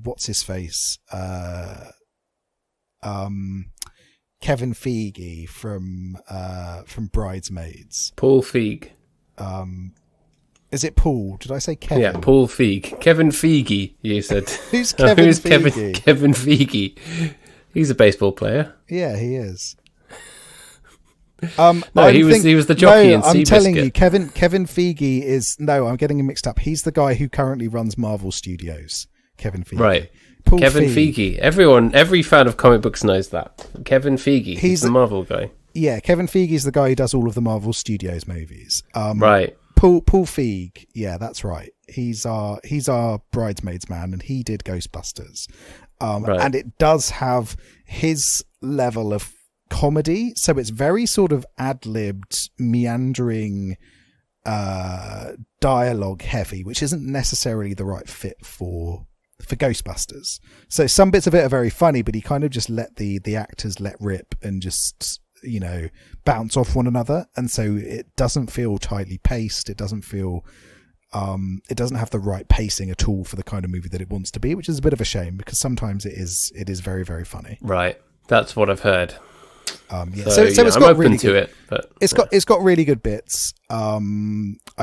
S2: what's his face? Kevin Feige from Bridesmaids.
S1: Paul Feig.
S2: Is it Paul? Did I say Kevin?
S1: Yeah, Paul Feig. Kevin Feige, you said.
S2: Who's Kevin Feige?
S1: Kevin Feige? He's a baseball player.
S2: Yeah, he is.
S1: No, he was the jockey in Seabiscuit.
S2: I'm telling you, Kevin Feige is... No, I'm getting him mixed up. He's the guy who currently runs Marvel Studios. Kevin Feige.
S1: Right.
S2: Paul
S1: Kevin Feige. Every fan of comic books knows that. Kevin Feige. He's the Marvel guy.
S2: Yeah, Kevin Feige is the guy who does all of the Marvel Studios movies.
S1: Right.
S2: Paul Feig. Yeah, that's right. He's our Bridesmaids man, and he did Ghostbusters. Right. And it does have his level of comedy, so it's very sort of ad-libbed, meandering, dialogue heavy, which isn't necessarily the right fit for Ghostbusters. So some bits of it are very funny, but he kind of just let the actors let rip and just, you know, bounce off one another, and so it doesn't feel tightly paced. It doesn't feel it doesn't have the right pacing at all for the kind of movie that it wants to be, which is a bit of a shame, because sometimes it is very, very funny.
S1: Right, that's what I've heard.
S2: So it's got
S1: I'm open
S2: really
S1: to
S2: good,
S1: it, but
S2: it's got really good bits. I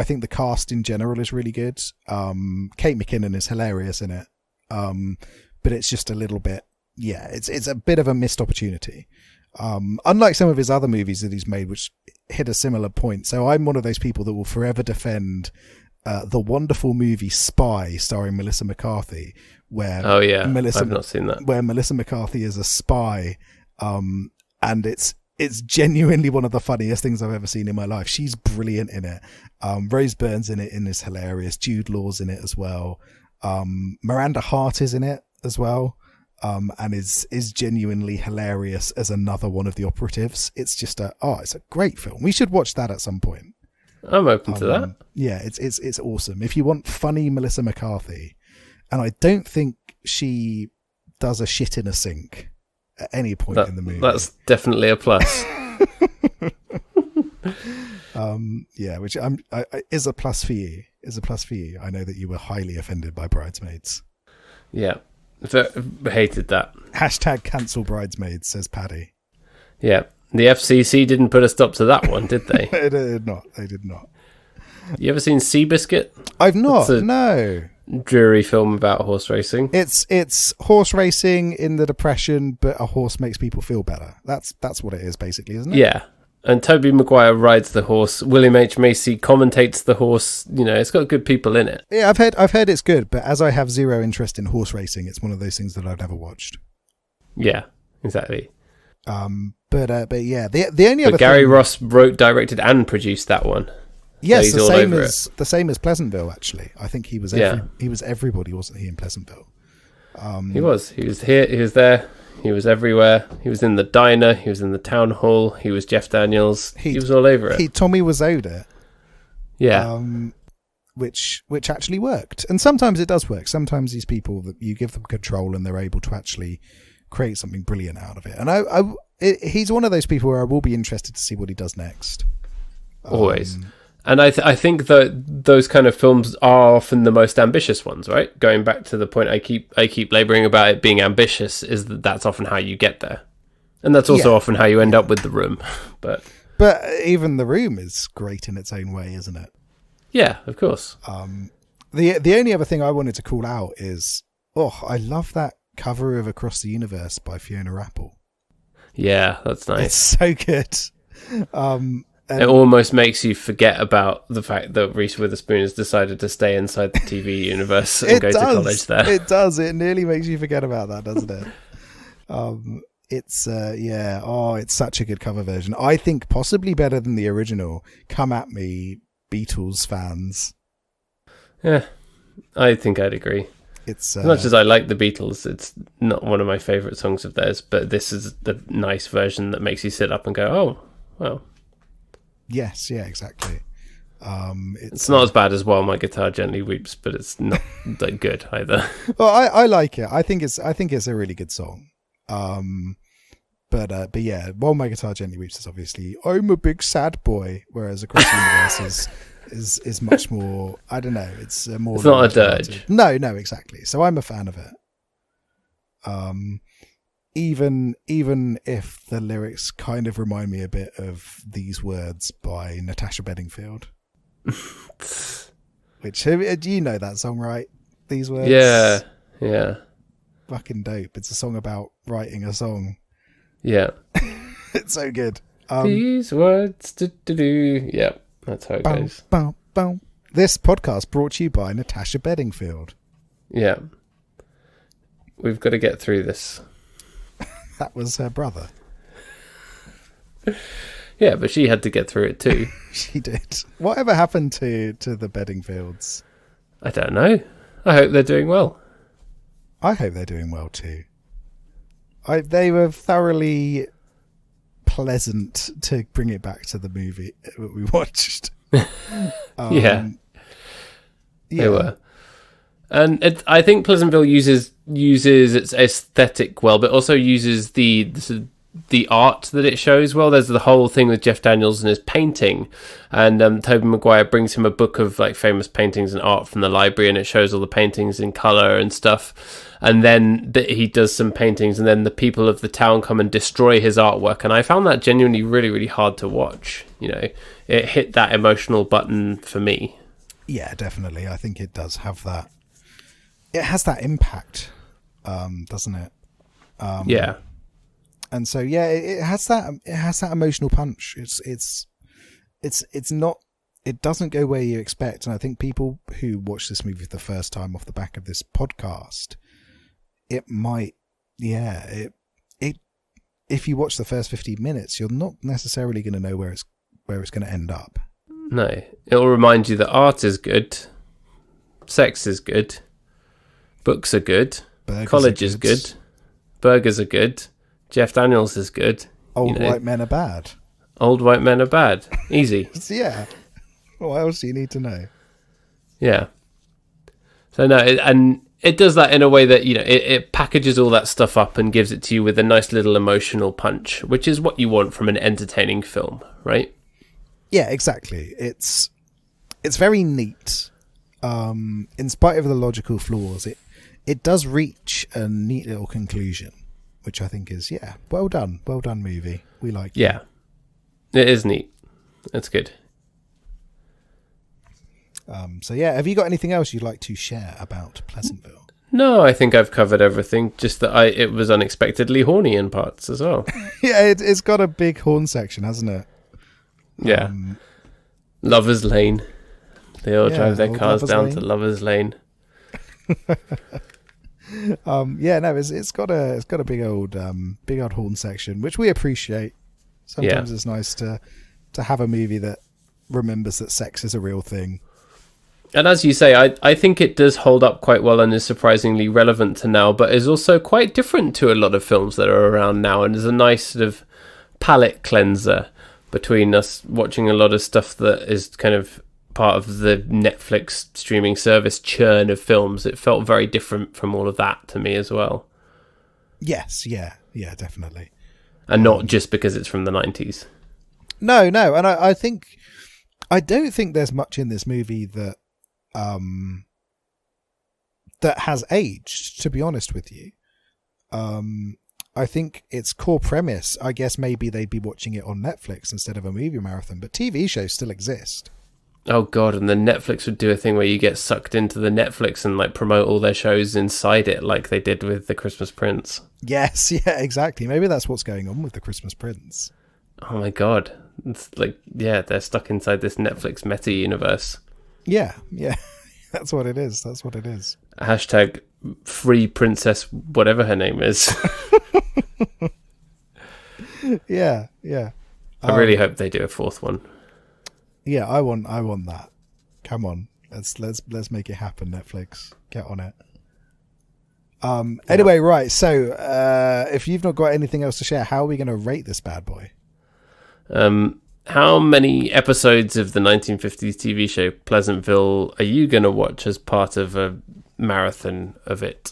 S2: think the cast in general is really good. Kate McKinnon is hilarious in it, but it's just a little bit, it's a bit of a missed opportunity. Unlike some of his other movies that he's made, which hit a similar point. So I'm one of those people that will forever defend the wonderful movie Spy, starring Melissa McCarthy, where
S1: I've not seen that.
S2: Where Melissa McCarthy is a spy, and it's genuinely one of the funniest things I've ever seen in my life. She's brilliant in it. Rose Byrne's in it and is hilarious. Jude Law's in it as well. Miranda Hart is in it as well. And is genuinely hilarious as another one of the operatives. It's just it's a great film. We should watch that at some point.
S1: I'm open to that.
S2: Yeah, it's awesome. If you want funny Melissa McCarthy, and I don't think she does a shit in a sink at any point in the movie.
S1: That's definitely a plus.
S2: Which is a plus for you. Is a plus for you. I know that you were highly offended by Bridesmaids. Yeah.
S1: Hated that.
S2: # cancel Bridesmaids, says Paddy.
S1: Yeah. The FCC didn't put a stop to that one, did they?
S2: They did not.
S1: You ever seen Seabiscuit?
S2: I've not, no.
S1: Dreary film about horse racing.
S2: It's horse racing in the Depression, but a horse makes people feel better. That's what it is, basically, isn't it?
S1: Yeah. And Tobey Maguire rides the horse. William H. Macy commentates the horse. You know, it's got good people in it.
S2: Yeah, I've heard it's good, but as I have zero interest in horse racing, it's one of those things that I've never watched.
S1: Yeah, exactly.
S2: But yeah, the only other
S1: Gary Ross wrote, directed, and produced that one.
S2: Yes, so the same as Pleasantville. Actually, I think he was everybody, wasn't he, in Pleasantville?
S1: He was. He was here. He was there. He was everywhere. He was in the diner. He was in the town hall. He was Jeff Daniels. He was all over it.
S2: Tommy Wiseau.
S1: Yeah.
S2: Which actually worked. And sometimes it does work. Sometimes these people, that you give them control and they're able to actually create something brilliant out of it. And he's one of those people where I will be interested to see what he does next.
S1: Always. And I think that those kind of films are often the most ambitious ones, right? Going back to the point I keep labouring about it being ambitious, is that's often how you get there. And that's also often how you end up with The Room. But
S2: even The Room is great in its own way, isn't it?
S1: Yeah, of course.
S2: The only other thing I wanted to call out is, I love that cover of Across the Universe by Fiona Apple.
S1: Yeah, that's nice.
S2: It's so good.
S1: It almost makes you forget about the fact that Reese Witherspoon has decided to stay inside the TV universe and go to college there.
S2: It does. It nearly makes you forget about that, doesn't it? It's such a good cover version. I think possibly better than the original. Come at me, Beatles fans.
S1: Yeah, I think I'd agree.
S2: It's
S1: as much as I like the Beatles, it's not one of my favourite songs of theirs, but this is the nice version that makes you sit up and go, oh, well.
S2: Yes, yeah, exactly.
S1: It's not as bad as While My Guitar Gently Weeps, but it's not that good either.
S2: Well, I like it. I think it's a really good song. But yeah, While My Guitar Gently Weeps is obviously I'm a big sad boy, whereas Across the Universe is much more. I don't know. It's more.
S1: It's not a dirge.
S2: No, exactly. So I'm a fan of it. Even if the lyrics kind of remind me a bit of These Words by Natasha Bedingfield. Which, do you know that song, right? These Words?
S1: Yeah.
S2: fucking dope. It's a song about writing a song.
S1: Yeah.
S2: It's so good.
S1: These words, do. Yeah, that's how it goes.
S2: This podcast brought to you by Natasha Bedingfield.
S1: Yeah. We've got to get through this.
S2: That was her brother.
S1: Yeah, but she had to get through it too.
S2: She did. Whatever happened to the Bedingfields?
S1: I don't know. I hope they're doing well.
S2: I hope they're doing well too. They were thoroughly pleasant, to bring it back to the movie that we watched.
S1: Yeah, they were. And I think Pleasantville uses its aesthetic well, but also uses the art that it shows well. There's the whole thing with Jeff Daniels and his painting, and Tobey Maguire brings him a book of like famous paintings and art from the library, and it shows all the paintings in colour and stuff. And then he does some paintings, and then the people of the town come and destroy his artwork. And I found that genuinely really, really hard to watch. You know, it hit that emotional button for me.
S2: Yeah, definitely. I think it does have that. It has that impact, doesn't it?
S1: Yeah.
S2: And so, yeah, it has that emotional punch. It's not. It doesn't go where you expect. And I think people who watch this movie for the first time off the back of this podcast, it might, if you watch the first 15 minutes, you're not necessarily going to know where it's going to end up.
S1: No, it'll remind you that art is good, sex is good, books are good, college is good, burgers are good, Jeff Daniels is good.
S2: Old white men are bad.
S1: Old white men are bad. Easy.
S2: Yeah. What else do you need to know?
S1: Yeah. So no, it does that in a way that, you know, it packages all that stuff up and gives it to you with a nice little emotional punch, which is what you want from an entertaining film, right?
S2: Yeah, exactly. It's very neat. In spite of the logical flaws, it does reach a neat little conclusion, which I think is, well done movie. We like it.
S1: Yeah, it is neat. It's good.
S2: So yeah, have you got anything else you'd like to share about Pleasantville?
S1: No, I think I've covered everything. Just that it was unexpectedly horny in parts as well.
S2: Yeah, it's got a big horn section, hasn't it?
S1: Yeah. Lovers Lane. They all drive their cars down to Lovers Lane.
S2: It's got a big old horn section, which we appreciate. Sometimes it's nice to have a movie that remembers that sex is a real thing.
S1: And as you say, I think it does hold up quite well and is surprisingly relevant to now, but is also quite different to a lot of films that are around now, and is a nice sort of palate cleanser between us watching a lot of stuff that is kind of part of the Netflix streaming service churn of films. It felt very different from all of that to me as well.
S2: Yes, yeah, definitely.
S1: And not just because it's from the 90s.
S2: No, and I don't think there's much in this movie that has aged, to be honest with you. I think its core premise, I guess maybe they'd be watching it on Netflix instead of a movie marathon, but TV shows still exist.
S1: Oh god, and then Netflix would do a thing where you get sucked into the Netflix and like promote all their shows inside it, like they did with The Christmas Prince.
S2: Yes, yeah, exactly. Maybe that's what's going on with The Christmas Prince.
S1: Oh my god. It's like, yeah, they're stuck inside this Netflix meta universe.
S2: Yeah. That's what it is.
S1: Hashtag free princess, whatever her name is.
S2: Yeah.
S1: I really hope they do a fourth one.
S2: Yeah, I want that. Come on, let's make it happen. Netflix, get on it. Anyway, right. So, if you've not got anything else to share, how are we going to rate this bad boy?
S1: How many episodes of the 1950s TV show Pleasantville are you going to watch as part of a marathon of it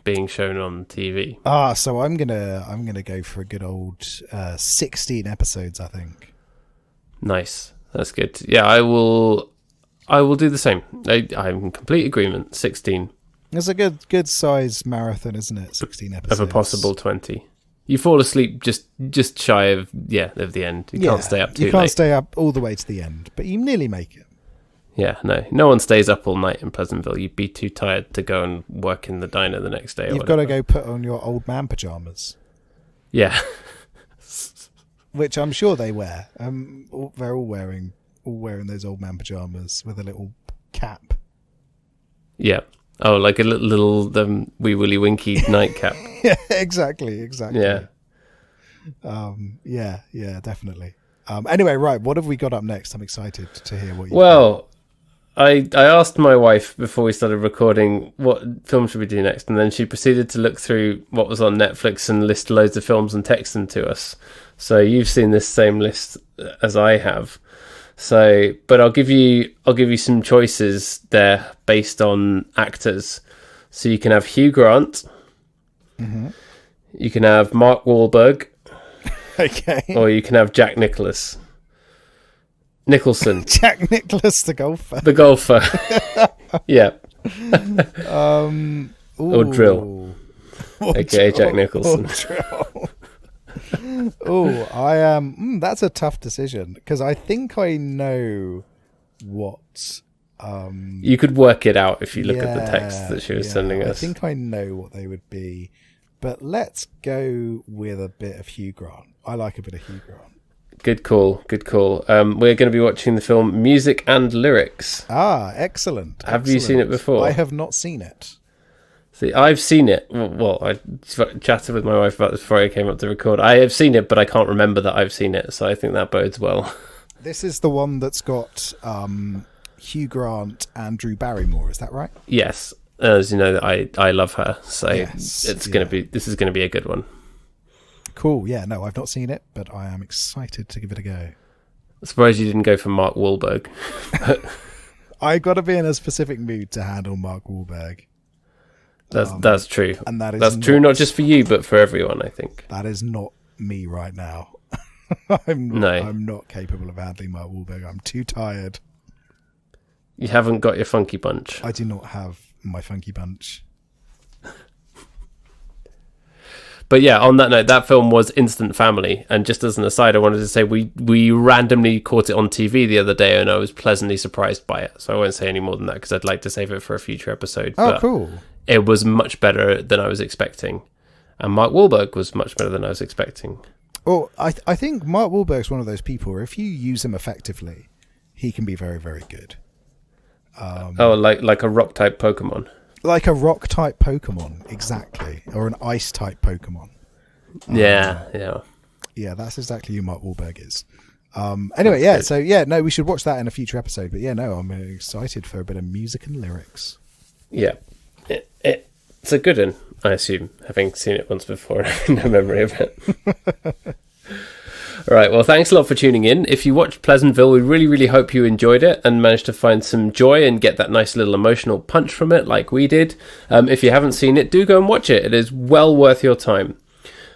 S1: being shown on TV?
S2: So I'm gonna go for a good old 16 episodes, I think.
S1: Nice. That's good. Yeah, I will do the same. I'm in complete agreement. 16.
S2: It's a good size marathon, isn't it? 16 episodes.
S1: Of a possible 20. You fall asleep just shy of the end. You can't stay up too late.
S2: You can't stay up all the way to the end, but you nearly make it.
S1: Yeah, no one stays up all night in Pleasantville. You'd be too tired to go and work in the diner the next day.
S2: You've got to go put on your old man pajamas.
S1: Yeah.
S2: Which I'm sure they wear. They're all wearing those old man pajamas with a little cap.
S1: Yeah. Oh, like a little wee willy winky nightcap.
S2: Yeah, exactly.
S1: Yeah.
S2: Yeah, definitely. Anyway, right, what have we got up next? I'm excited to hear what you.
S1: Well, I asked my wife before we started recording what film should we do next, and then she proceeded to look through what was on Netflix and list loads of films and text them to us. So you've seen this same list as I have. So, but I'll give you some choices there based on actors. So you can have Hugh Grant. Mm-hmm. You can have Mark Wahlberg.
S2: Okay.
S1: Or you can have Jack Nicholson.
S2: Jack Nicholson, the golfer.
S1: The golfer. Yeah. Or Drill. Okay, Jack Nicholson.
S2: I am. That's a tough decision because I think I know what.
S1: You could work it out if you look at the text that she was sending us.
S2: I think I know what they would be, but let's go with a bit of Hugh Grant. I like a bit of Hugh Grant.
S1: Good call. We're going to be watching the film Music and Lyrics.
S2: Ah, excellent.
S1: Have you seen it before?
S2: I have not seen it.
S1: See, I've seen it. Well, I chatted with my wife about this before I came up to record. I have seen it, but I can't remember that I've seen it, so I think that bodes well.
S2: This is the one that's got Hugh Grant and Drew Barrymore, is that right?
S1: Yes. As you know, I love her, so this is going to be a good one.
S2: Cool. Yeah, no, I've not seen it, but I am excited to give it a go.
S1: I'm surprised you didn't go for Mark Wahlberg.
S2: I got to be in a specific mood to handle Mark Wahlberg.
S1: That's true.
S2: And that's
S1: true not just for you, but for everyone, I think.
S2: That is not me right now. I'm not capable of handling Mark Wahlberg. I'm too tired.
S1: You haven't got your funky bunch.
S2: I do not have my funky bunch.
S1: But yeah, on that note, that film was instant family. And just as an aside, I wanted to say we randomly caught it on TV the other day, and I was pleasantly surprised by it. So I won't say any more than that because I'd like to save it for a future episode.
S2: Oh,
S1: but
S2: cool.
S1: It was much better than I was expecting. And Mark Wahlberg was much better than I was expecting.
S2: Well, I think Mark Wahlberg's one of those people where if you use him effectively, he can be very, very good.
S1: Like a rock-type Pokemon.
S2: Like a rock-type Pokemon, exactly. Or an ice-type Pokemon.
S1: Yeah.
S2: Yeah, that's exactly who Mark Wahlberg is. Anyway, yeah, so yeah, no, we should watch that in a future episode. But yeah, no, I'm excited for a bit of music and lyrics.
S1: Yeah. It's a good one, I assume, having seen it once before and having no memory of it. All right, well, thanks a lot for tuning in. If you watched Pleasantville, we really, really hope you enjoyed it and managed to find some joy and get that nice little emotional punch from it like we did. If you haven't seen it, do go and watch it. It is well worth your time.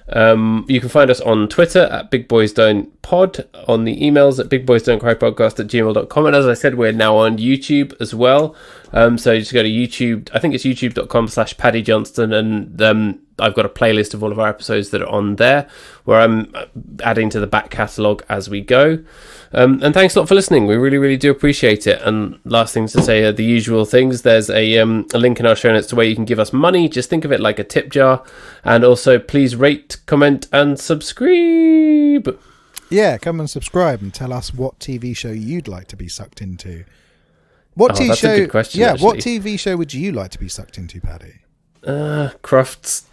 S1: You can find us on Twitter at BigBoysDon'tPod, on the emails at BigBoysDon'tCryPodcast@gmail.com, and as I said, we're now on YouTube as well. So you just go to YouTube. I think it's youtube.com/Paddy Johnston, and I've got a playlist of all of our episodes that are on there, where I'm adding to the back catalogue as we go. And thanks a lot for listening. We really, really do appreciate it. And last things to say are the usual things. There's a link in our show notes to where you can give us money. Just think of it like a tip jar. And also, please rate, comment, and subscribe.
S2: Yeah, come and subscribe and tell us what TV show you'd like to be sucked into. That's a good question. Yeah, actually. What TV show would you like to be sucked into, Paddy?
S1: Crofts.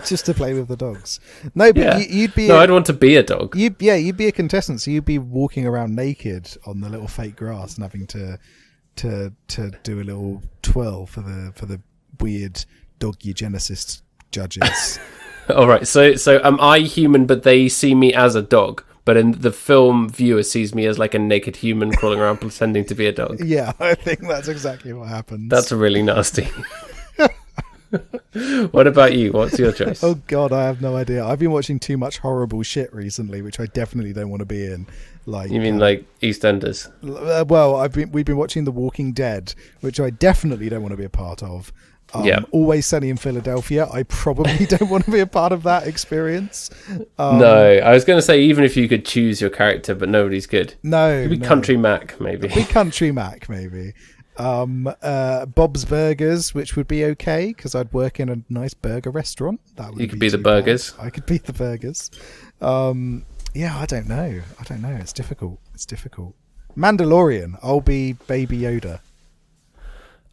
S2: Just to play with the dogs. No, but you'd be.
S1: No, I'd want to be a dog.
S2: You'd be a contestant, so you'd be walking around naked on the little fake grass and having to do a little twirl for the weird dog eugenicist judges.
S1: All right, so am I human, but they see me as a dog? But in the film, viewer sees me as like a naked human crawling around pretending to be a dog.
S2: Yeah, I think that's exactly what happens.
S1: That's really nasty. What about you? What's your choice?
S2: Oh God, I have no idea. I've been watching too much horrible shit recently, which I definitely don't want to be in. Like,
S1: you mean like EastEnders?
S2: Well, we've been watching The Walking Dead, which I definitely don't want to be a part of. Always Sunny in Philadelphia. I probably don't want to be a part of that experience.
S1: No, I was going to say, even if you could choose your character, but nobody's good.
S2: No.
S1: Maybe Country Mac, maybe.
S2: Country Mac, maybe. Bob's Burgers, which would be okay, because I'd work in a nice burger restaurant.
S1: You could be the burgers.
S2: I could be the burgers. I don't know. It's difficult. Mandalorian. I'll be Baby Yoda.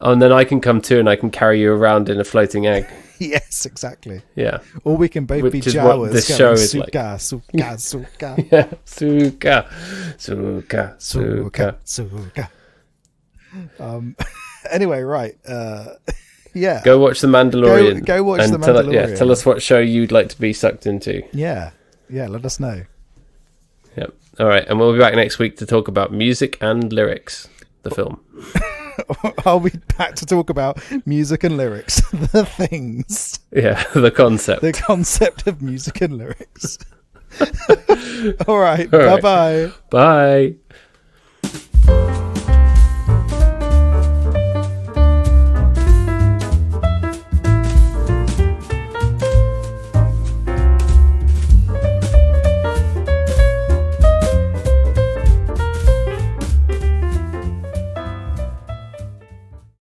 S1: Oh, and then I can come too, and I can carry you around in a floating egg.
S2: Yes, exactly.
S1: Yeah.
S2: Or we can both be Jawas.
S1: This show is
S2: suka,
S1: like.
S2: Suka.
S1: Yeah, Suka.
S2: Anyway, right. Yeah.
S1: Go watch The Mandalorian.
S2: Go watch The Mandalorian.
S1: Tell us what show you'd like to be sucked into.
S2: Yeah. Let us know.
S1: Yep. All right, and we'll be back next week to talk about music and lyrics, the film.
S2: I'll be back to talk about music and lyrics, the things.
S1: Yeah, the concept.
S2: The concept of music and lyrics. All right. Bye-bye.
S1: Bye.